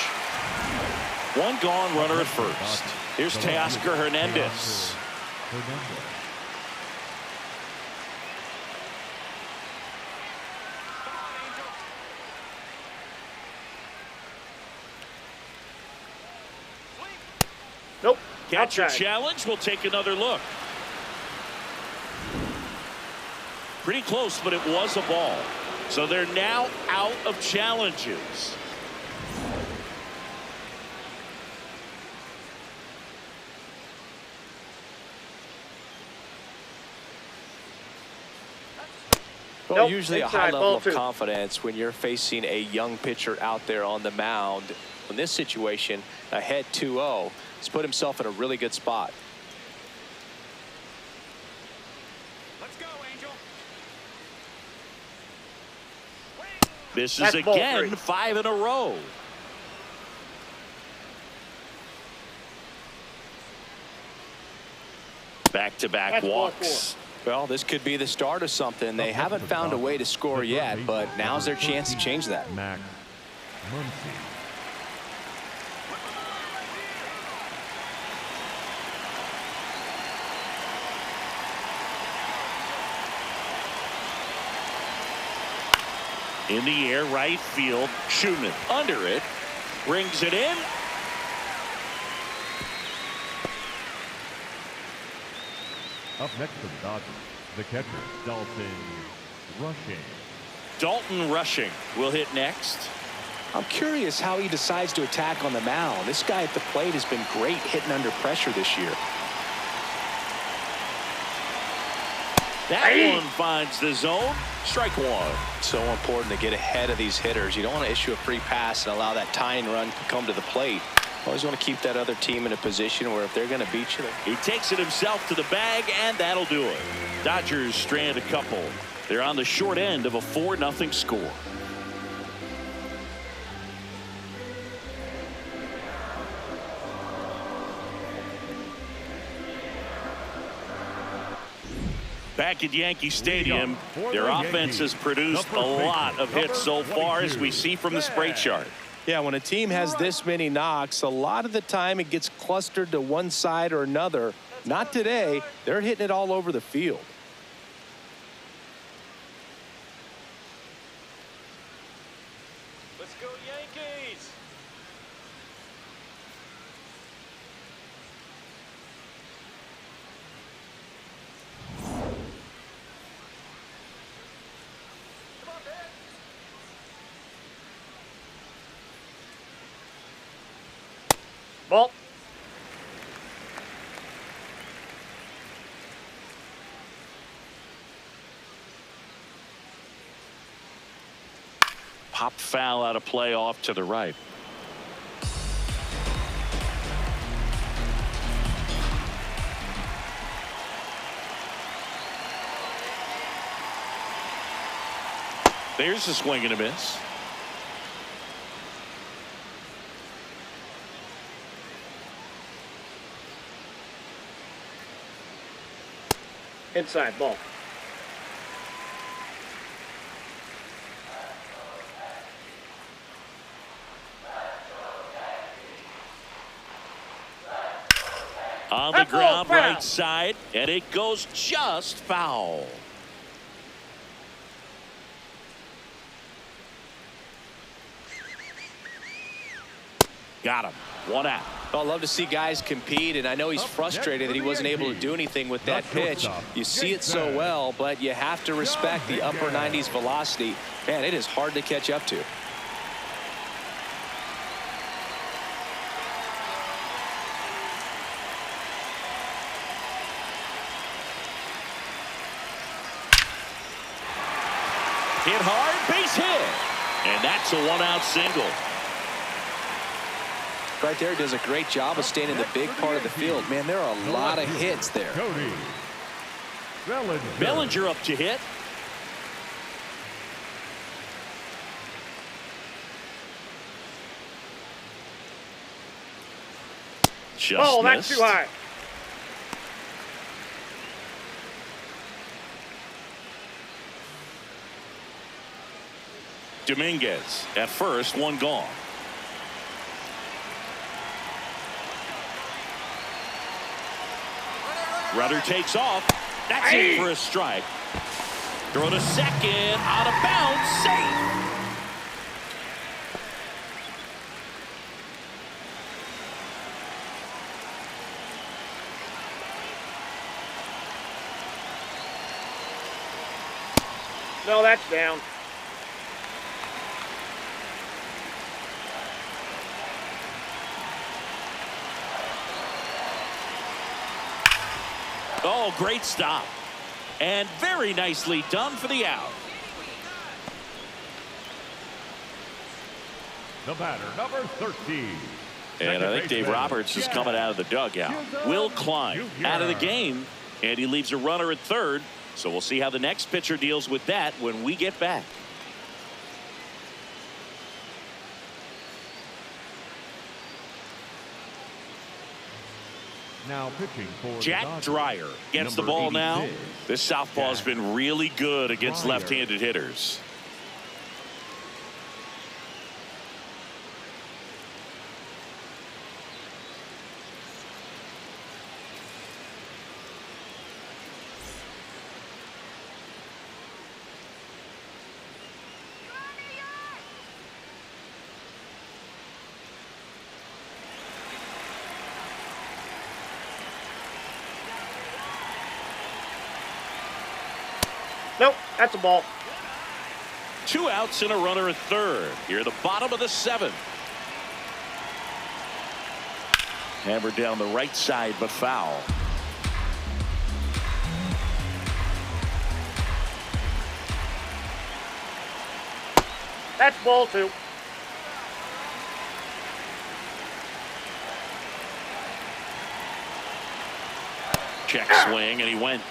One gone runner at first. Here's Teoscar Hernandez. Nope. Catcher Outside. challenge. We'll take another look. Pretty close, but it was a ball. So they're now out of challenges. Well, Nope, usually a inside, high level ball of two. confidence when you're facing a young pitcher out there on the mound. In this situation, ahead 2-0, he's put himself in a really good spot. Let's go, Angel. This is That's ball again three. 5 in a row. Back-to-back That's ball walks. Well, this could be the start of something. They haven't found a way to score yet, but now's their chance to change that. Max Muncy. In the air, right field. Sheehan under it. Brings it in. Up next for the Dodgers, the catcher, Dalton Rushing. Dalton Rushing will hit next. I'm curious how he decides to attack on the mound. This guy at the plate has been great hitting under pressure this year. That one finds the zone. Strike one. So important to get ahead of these hitters. You don't want to issue a free pass and allow that tying run to come to the plate. Always want to keep that other team in a position where if they're going to beat you, He takes it himself to the bag, and that'll do it. Dodgers strand a couple. They're on the short end of a 4-0 score. Back at Yankee Stadium, their offense has produced a lot of hits so far, as we see from the spray chart. yeah, when a team has this many knocks, a lot of the time it gets clustered to one side or another. Not today. They're hitting it all over the field. Let's go, Yankees. Come on, man. Ball. Pop foul out of play off to the right. There's a swing and a miss. Inside. Ball. On the That ball ground, foul. right side, and it goes just foul. Got him. One out. Well, I love to see guys compete, and I know he's frustrated that he wasn't able to do anything with that pitch. You see it so well, but you have to respect the upper 90s velocity. Man, it is hard to catch up to. Hit hard, base hit. And that's a one-out single. Right there, does a great job of staying in the big part of the field. Man, there are a lot of hits there. Cody Bellinger. Bellinger up to hit. Just Oh, that's missed. too high. Dominguez at first, one gone. Rudder takes off. That's it for a strike. Throw to second, out of bounds, safe. No, that's down. Oh, great stop. And very nicely done for the out. The batter, number 13. And I think Dave Roberts is coming out of the dugout. Will Klein out of the game, and he leaves a runner at third. So we'll see how the next pitcher deals with that when we get back. Now pitching for Jack Dreyer gets the ball now. This southpaw has been really good against left-handed hitters. Nope, that's a ball. 2 outs and a runner at third. Here at the bottom of the 7th. Hammered down the right side, but foul. That's ball 2. Check swing, and he went.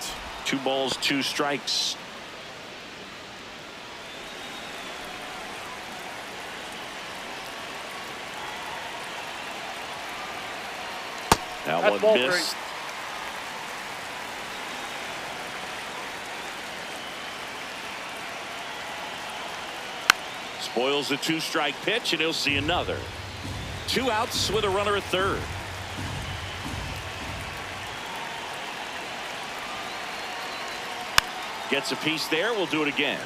2 balls, 2 strikes. That That's one missed. 3. Spoils the 2-strike pitch, and he'll see another. 2 outs with a runner at third. Gets a piece there. We'll do it again.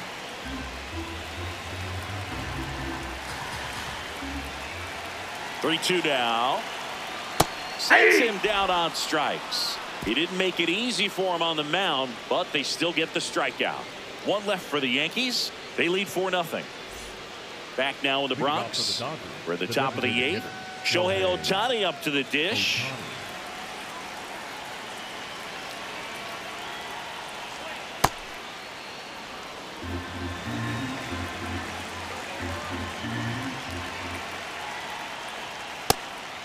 (3-2) now. Sets him down on strikes. He didn't make it easy for him on the mound, but they still get the strikeout. 1 left for the Yankees. They lead 4-0. Back now in the Bronx. We're at the top of the 8th. Shohei Ohtani up to the dish.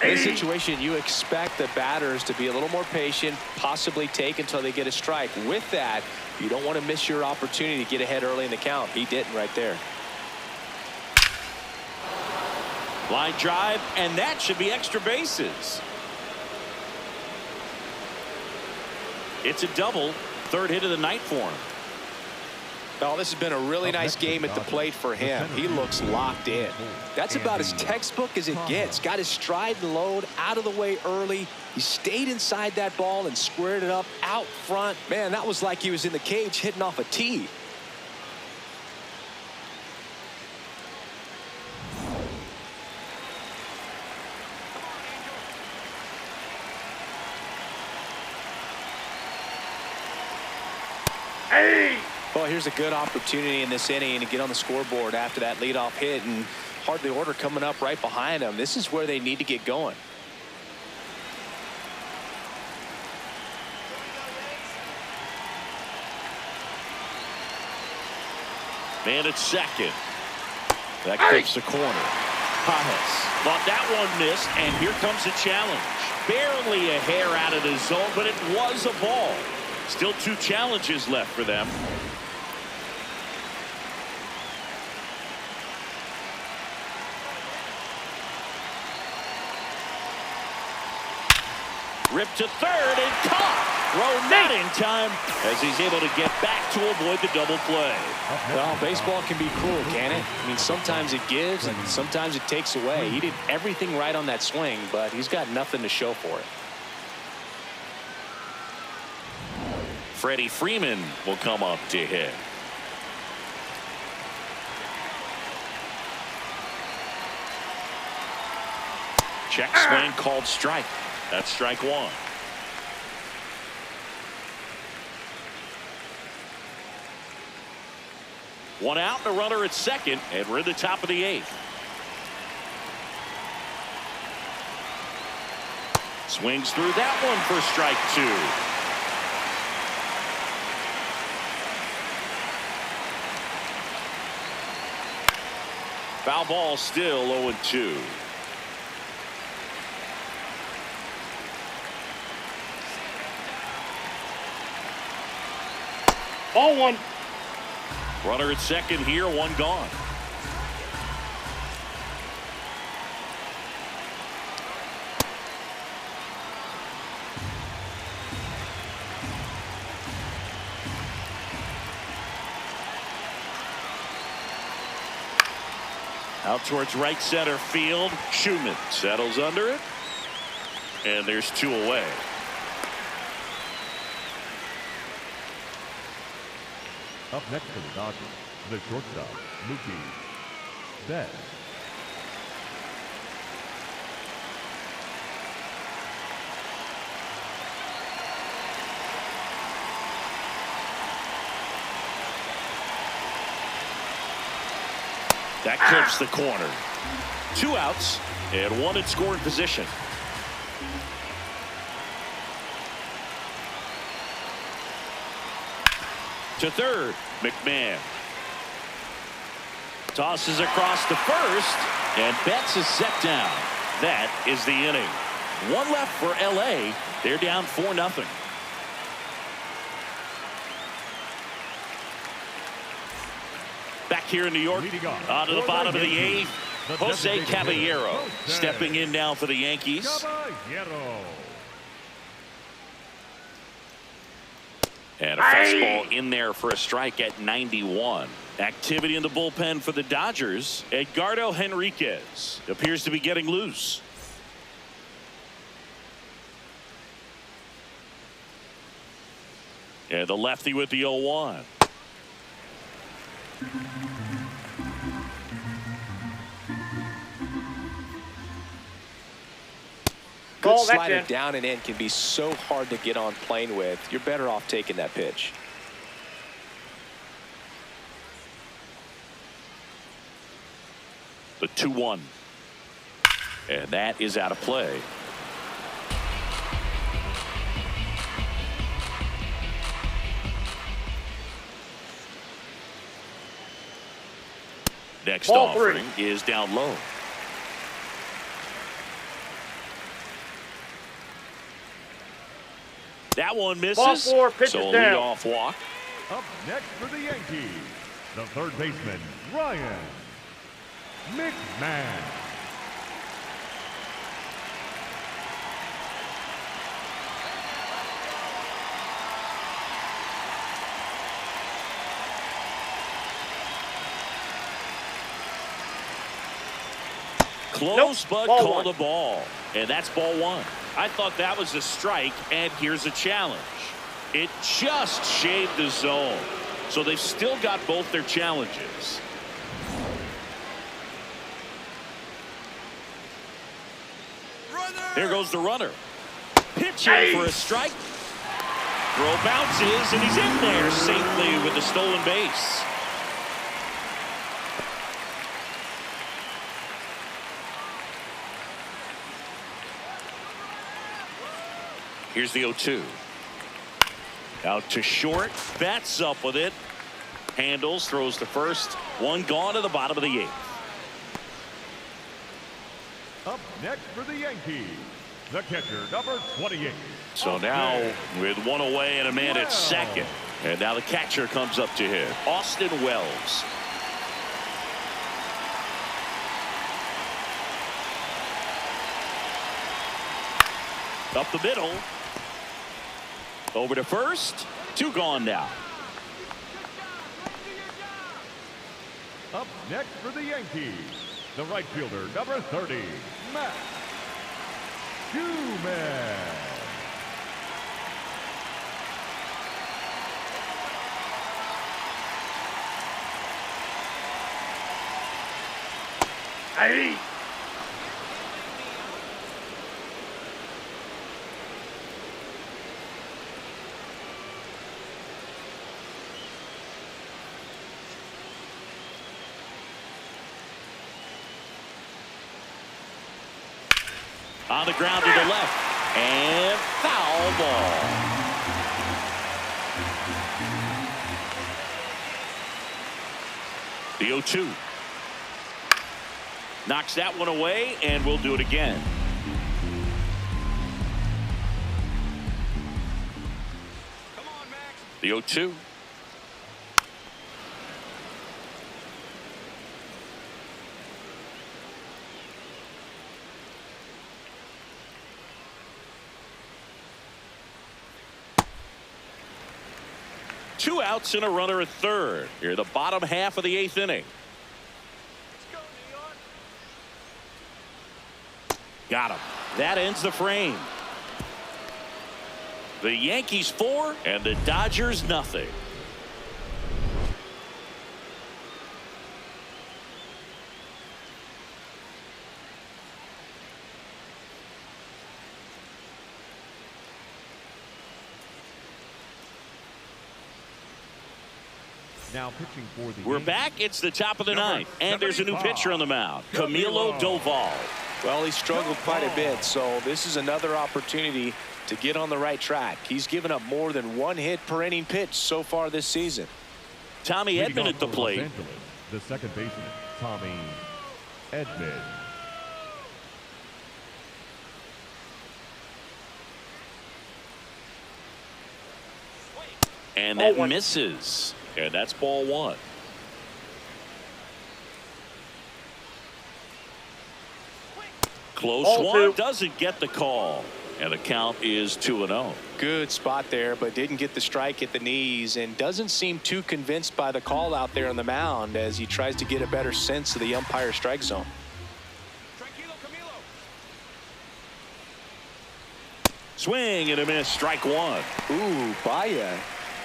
In this situation, you expect the batters to be a little more patient, possibly take until they get a strike. With that, you don't want to miss your opportunity to get ahead early in the count. He didn't right there. Line drive, and that should be extra bases. It's a double. 3rd hit of the night for him. Oh, this has been a really nice game at the plate for him. He looks locked in. That's about as textbook as it gets. Got his stride and load out of the way early. He stayed inside that ball and squared it up out front. Man, that was like he was in the cage hitting off a tee. Well, here's a good opportunity in this inning to get on the scoreboard after that leadoff hit, and hardly order coming up right behind them. This is where they need to get going. Man at second. That clips the corner. Pajes thought that one missed, and here comes a challenge. Barely a hair out of the zone, but it was a ball. Still 2 challenges left for them. Ripped to third and caught. Throw not in time as he's able to get back to avoid the double play. Well, baseball can be cruel, can it? I mean, sometimes it gives and sometimes it takes away. He did everything right on that swing, but he's got nothing to show for it. Freddie Freeman will come up to hit. Check swing called strike. That's strike one. One out and a runner at second, and we're in the top of the eighth. Swings through that one for strike two. Foul ball, still 0-2. Ball one. Runner at second here, one gone. Out towards right center field. Sheehan settles under it. And there's two away. Up next for the Dodgers, the shortstop, Mookie Betts. That clips the corner. Two outs and one in scoring position. To third, McMahon. Tosses across to first, and Betts is set down. That is the inning. One left for LA. They're down 4-0. Back here in New York, on to the bottom of the eighth, Jose Caballero stepping in now for the Yankees. And a fastball in there for a strike at 91. Activity in the bullpen for the Dodgers. Edgardo Henriquez appears to be getting loose. And the lefty with the 0-1. Good Ball, that's slider in. down and in can be so hard to get on plane with. You're better off taking that pitch. The 2-1. And that is out of play. Next Ball offering three. is down low. That one misses. Ball four, pitches so a down. leadoff walk. Up next for the Yankees, the third baseman, Ryan McMahon. Close, Nope, but ball called one. a ball. And that's ball one. I thought that was a strike, and here's a challenge. It just shaved the zone. So they've still got both their challenges. There goes the runner. Pitching for a strike. Throw bounces, and he's in there safely with the stolen base. Here's the 0-2. Out to short. Betts up with it. Handles, throws to first. One gone to the bottom of the eighth. Up next for the Yankees, the catcher, number 28. So now with one away and a man at second. And now the catcher comes up to hit. Austin Wells. Up the middle. Over to first. 2 gone now. Up next for the Yankees, the right fielder, number 30, Matt Sheehan. Hey! On the ground to the left. And foul ball. The 0-2. Knocks that one away, and we'll do it again. Come on, Max. The 0-2. Two outs and a runner at third. Here, the bottom half of the 8th inning. Let's go, New York. Got him. That ends the frame. The Yankees 4 and the Dodgers nothing. Now pitching for the We're Yankees, back. It's the top of the 9th, and there's a new pitcher on the mound, Camilo Doval. Well, he struggled quite a bit, so this is another opportunity to get on the right track. He's given up more than 1 hit per inning pitch so far this season. Tommy leading Edman off at the for Los plate. Angeles, the second baseman, Tommy Edman. And Ball that one. misses. And that's ball 1. Close Ball one. 2. Doesn't get the call. And the count is 2-0. Good spot there, but didn't get the strike at the knees and doesn't seem too convinced by the call out there on the mound as he tries to get a better sense of the umpire strike zone. Tranquilo, Camilo. Swing and a miss. Strike 1. Ooh, Baya.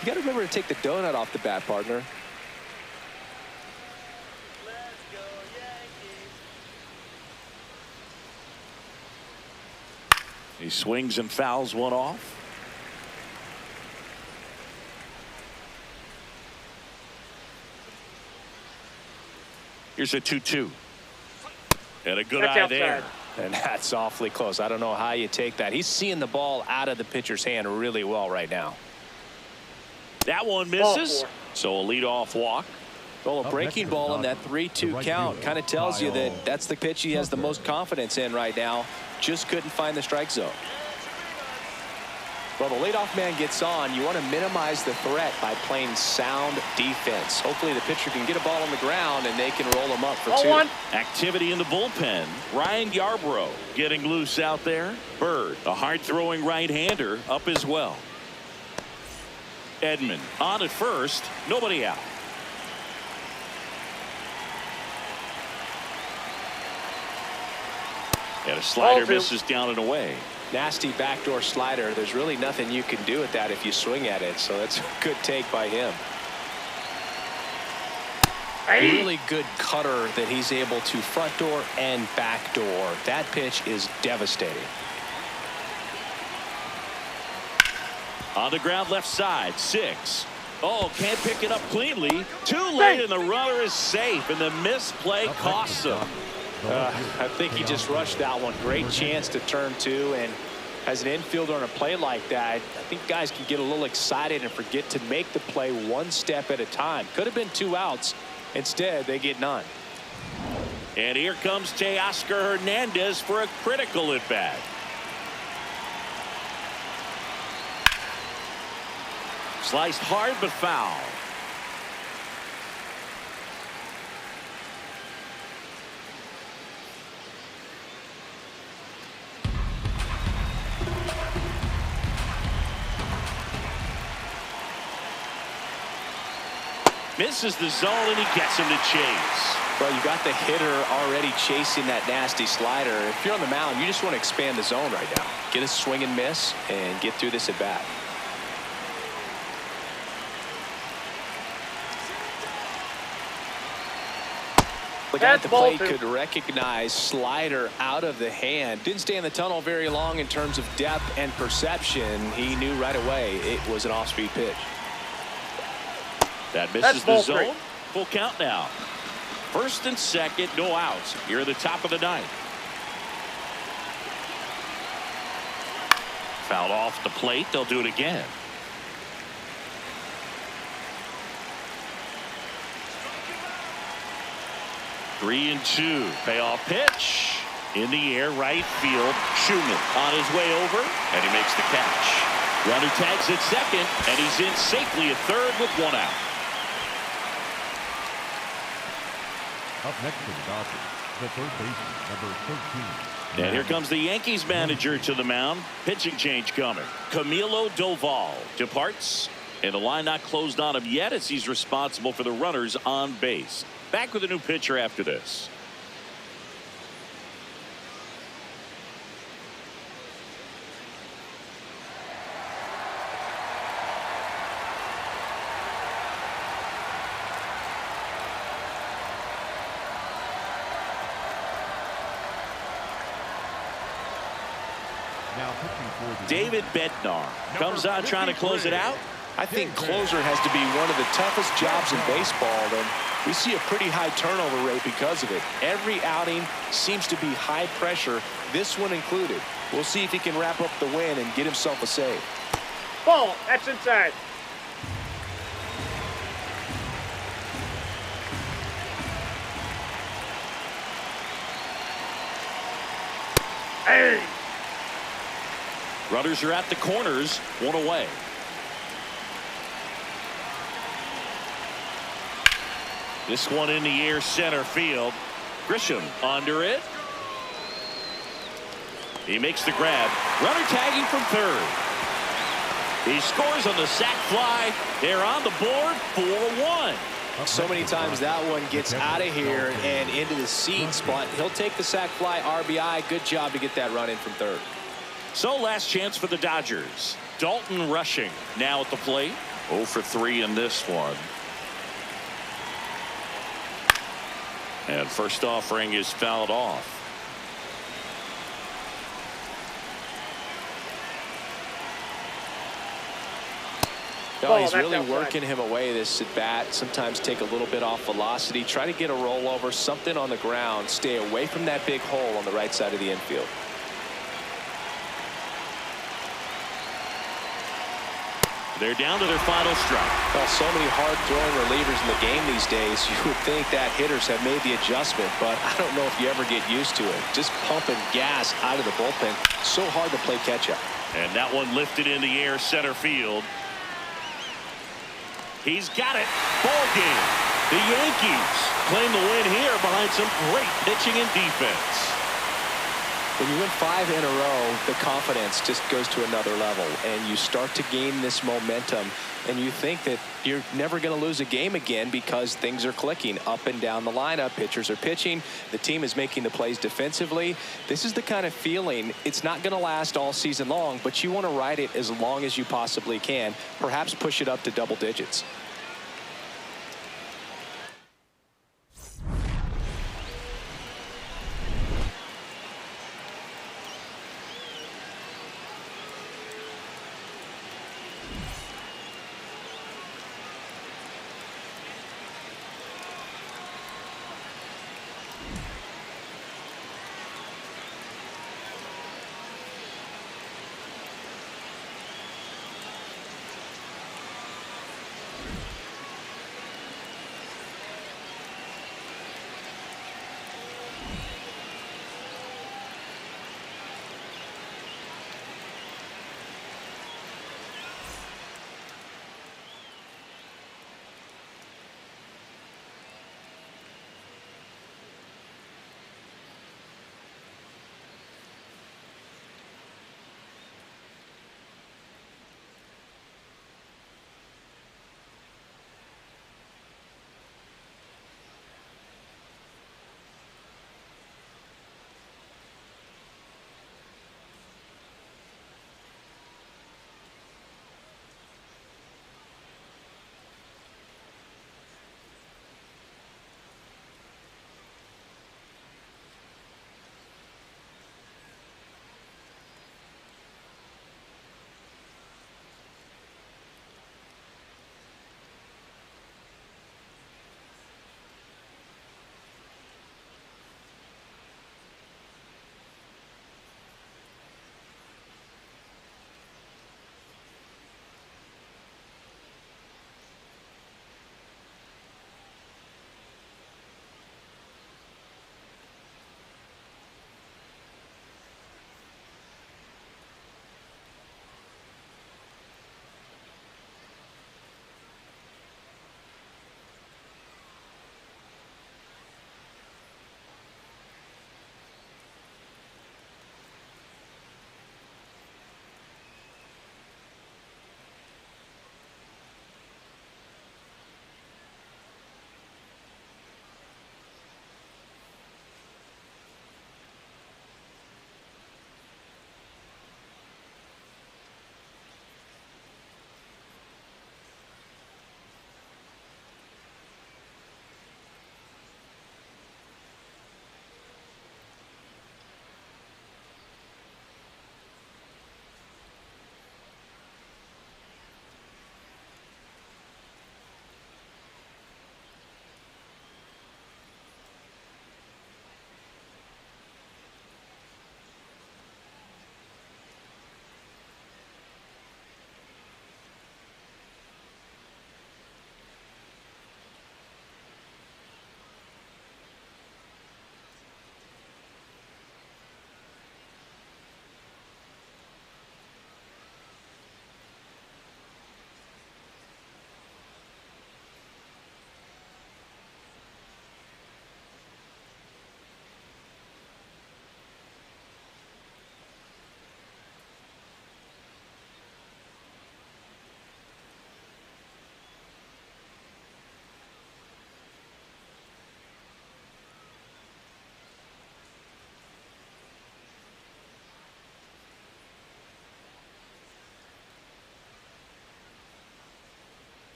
You got to remember to take the donut off the bat, partner. Let's go, Yankees. He swings and fouls one off. Here's a 2-2. And a good That's eye outside. there. And that's awfully close. I don't know how you take that. He's seeing the ball out of the pitcher's hand really well right now. That one Ball misses. 4. So a leadoff walk. Well, a Up breaking next, ball in that the 3-2 right count fielder, kind of tells you that Kyle that's the pitch he has the most confidence in right now. Just couldn't find the strike zone. Well, the leadoff man gets on. You want to minimize the threat by playing sound defense. Hopefully the pitcher can get a ball on the ground and they can roll him up for Ball 2. 1. Activity in the bullpen. Ryan Yarbrough getting loose out there. Bird, a hard-throwing right-hander, up as well. Edman on at first. Nobody out. And a slider Ball 2. misses down and away. Nasty backdoor slider. There's really nothing you can do with that if you swing at it. So that's a good take by him. Hey! Really good cutter that he's able to front door and back door. That pitch is devastating. On the ground left side. 6. Oh, can't pick it up cleanly. Too late, and the runner is safe, and the misplay costs him. I think he just rushed that one. Great chance to turn 2, and as an infielder on a play like that, I think guys can get a little excited and forget to make the play one step at a time. Could have been 2 outs. Instead, they get none. And here comes Teoscar Hernandez for a critical at bat. Sliced hard but foul. Misses the zone, and he gets him to chase. Well, you got the hitter already chasing that nasty slider. If you're on the mound, you just want to expand the zone right now. Get a swing and miss and get through this at bat. The guy at the plate could recognize slider out of the hand. Didn't stay in the tunnel very long in terms of depth and perception. He knew right away it was an off-speed pitch. That misses the zone. Full count now. First and second, no outs. Here at the top of the ninth. Fouled off the plate. They'll do it again. Three and two. Payoff pitch. In the air, right field. Sheehan on his way over, and he makes the catch. Runner tags at second, and he's in safely at third with one out. Up next for the Dodgers, the third baseman, number 13. And here comes the Yankees manager to the mound. Pitching change coming. Camilo Doval departs, and the line not closed on him yet as he's responsible for the runners on base. Back with a new pitcher after this. David Bednar comes on trying to close it out. I think closer has to be one of the toughest jobs in baseball, and we see a pretty high turnover rate because of it. Every outing seems to be high pressure, this one included. We'll see if he can wrap up the win and get himself a save. Ball, that's inside. Hey! Runners are at the corners, one away. This one in the air, center field. Grisham under it. He makes the grab. Runner tagging from third. He scores on the sac fly. They're on the board, 4-1. So many times that one gets out of here and into the seats, but he'll take the sac fly RBI. Good job to get that run in from third. So last chance for the Dodgers. Dalton Rushing now at the plate. 0 for 3 in this one. And first offering is fouled off. No, he's really working him away this at bat. Sometimes take a little bit off velocity. Try to get a rollover, something on the ground. Stay away from that big hole on the right side of the infield. They're down to their final strike. Well, so many hard-throwing relievers in the game these days. You would think that hitters have made the adjustment, but I don't know if you ever get used to it. Just pumping gas out of the bullpen. So hard to play catch-up. And that one lifted in the air, center field. He's got it. Ball game. The Yankees claim the win here behind some great pitching and defense. When you win 5 in a row, the confidence just goes to another level, and you start to gain this momentum, and you think that you're never going to lose a game again because things are clicking up and down the lineup. Pitchers are pitching. The team is making the plays defensively. This is the kind of feeling, it's not going to last all season long, but you want to ride it as long as you possibly can, perhaps push it up to double digits.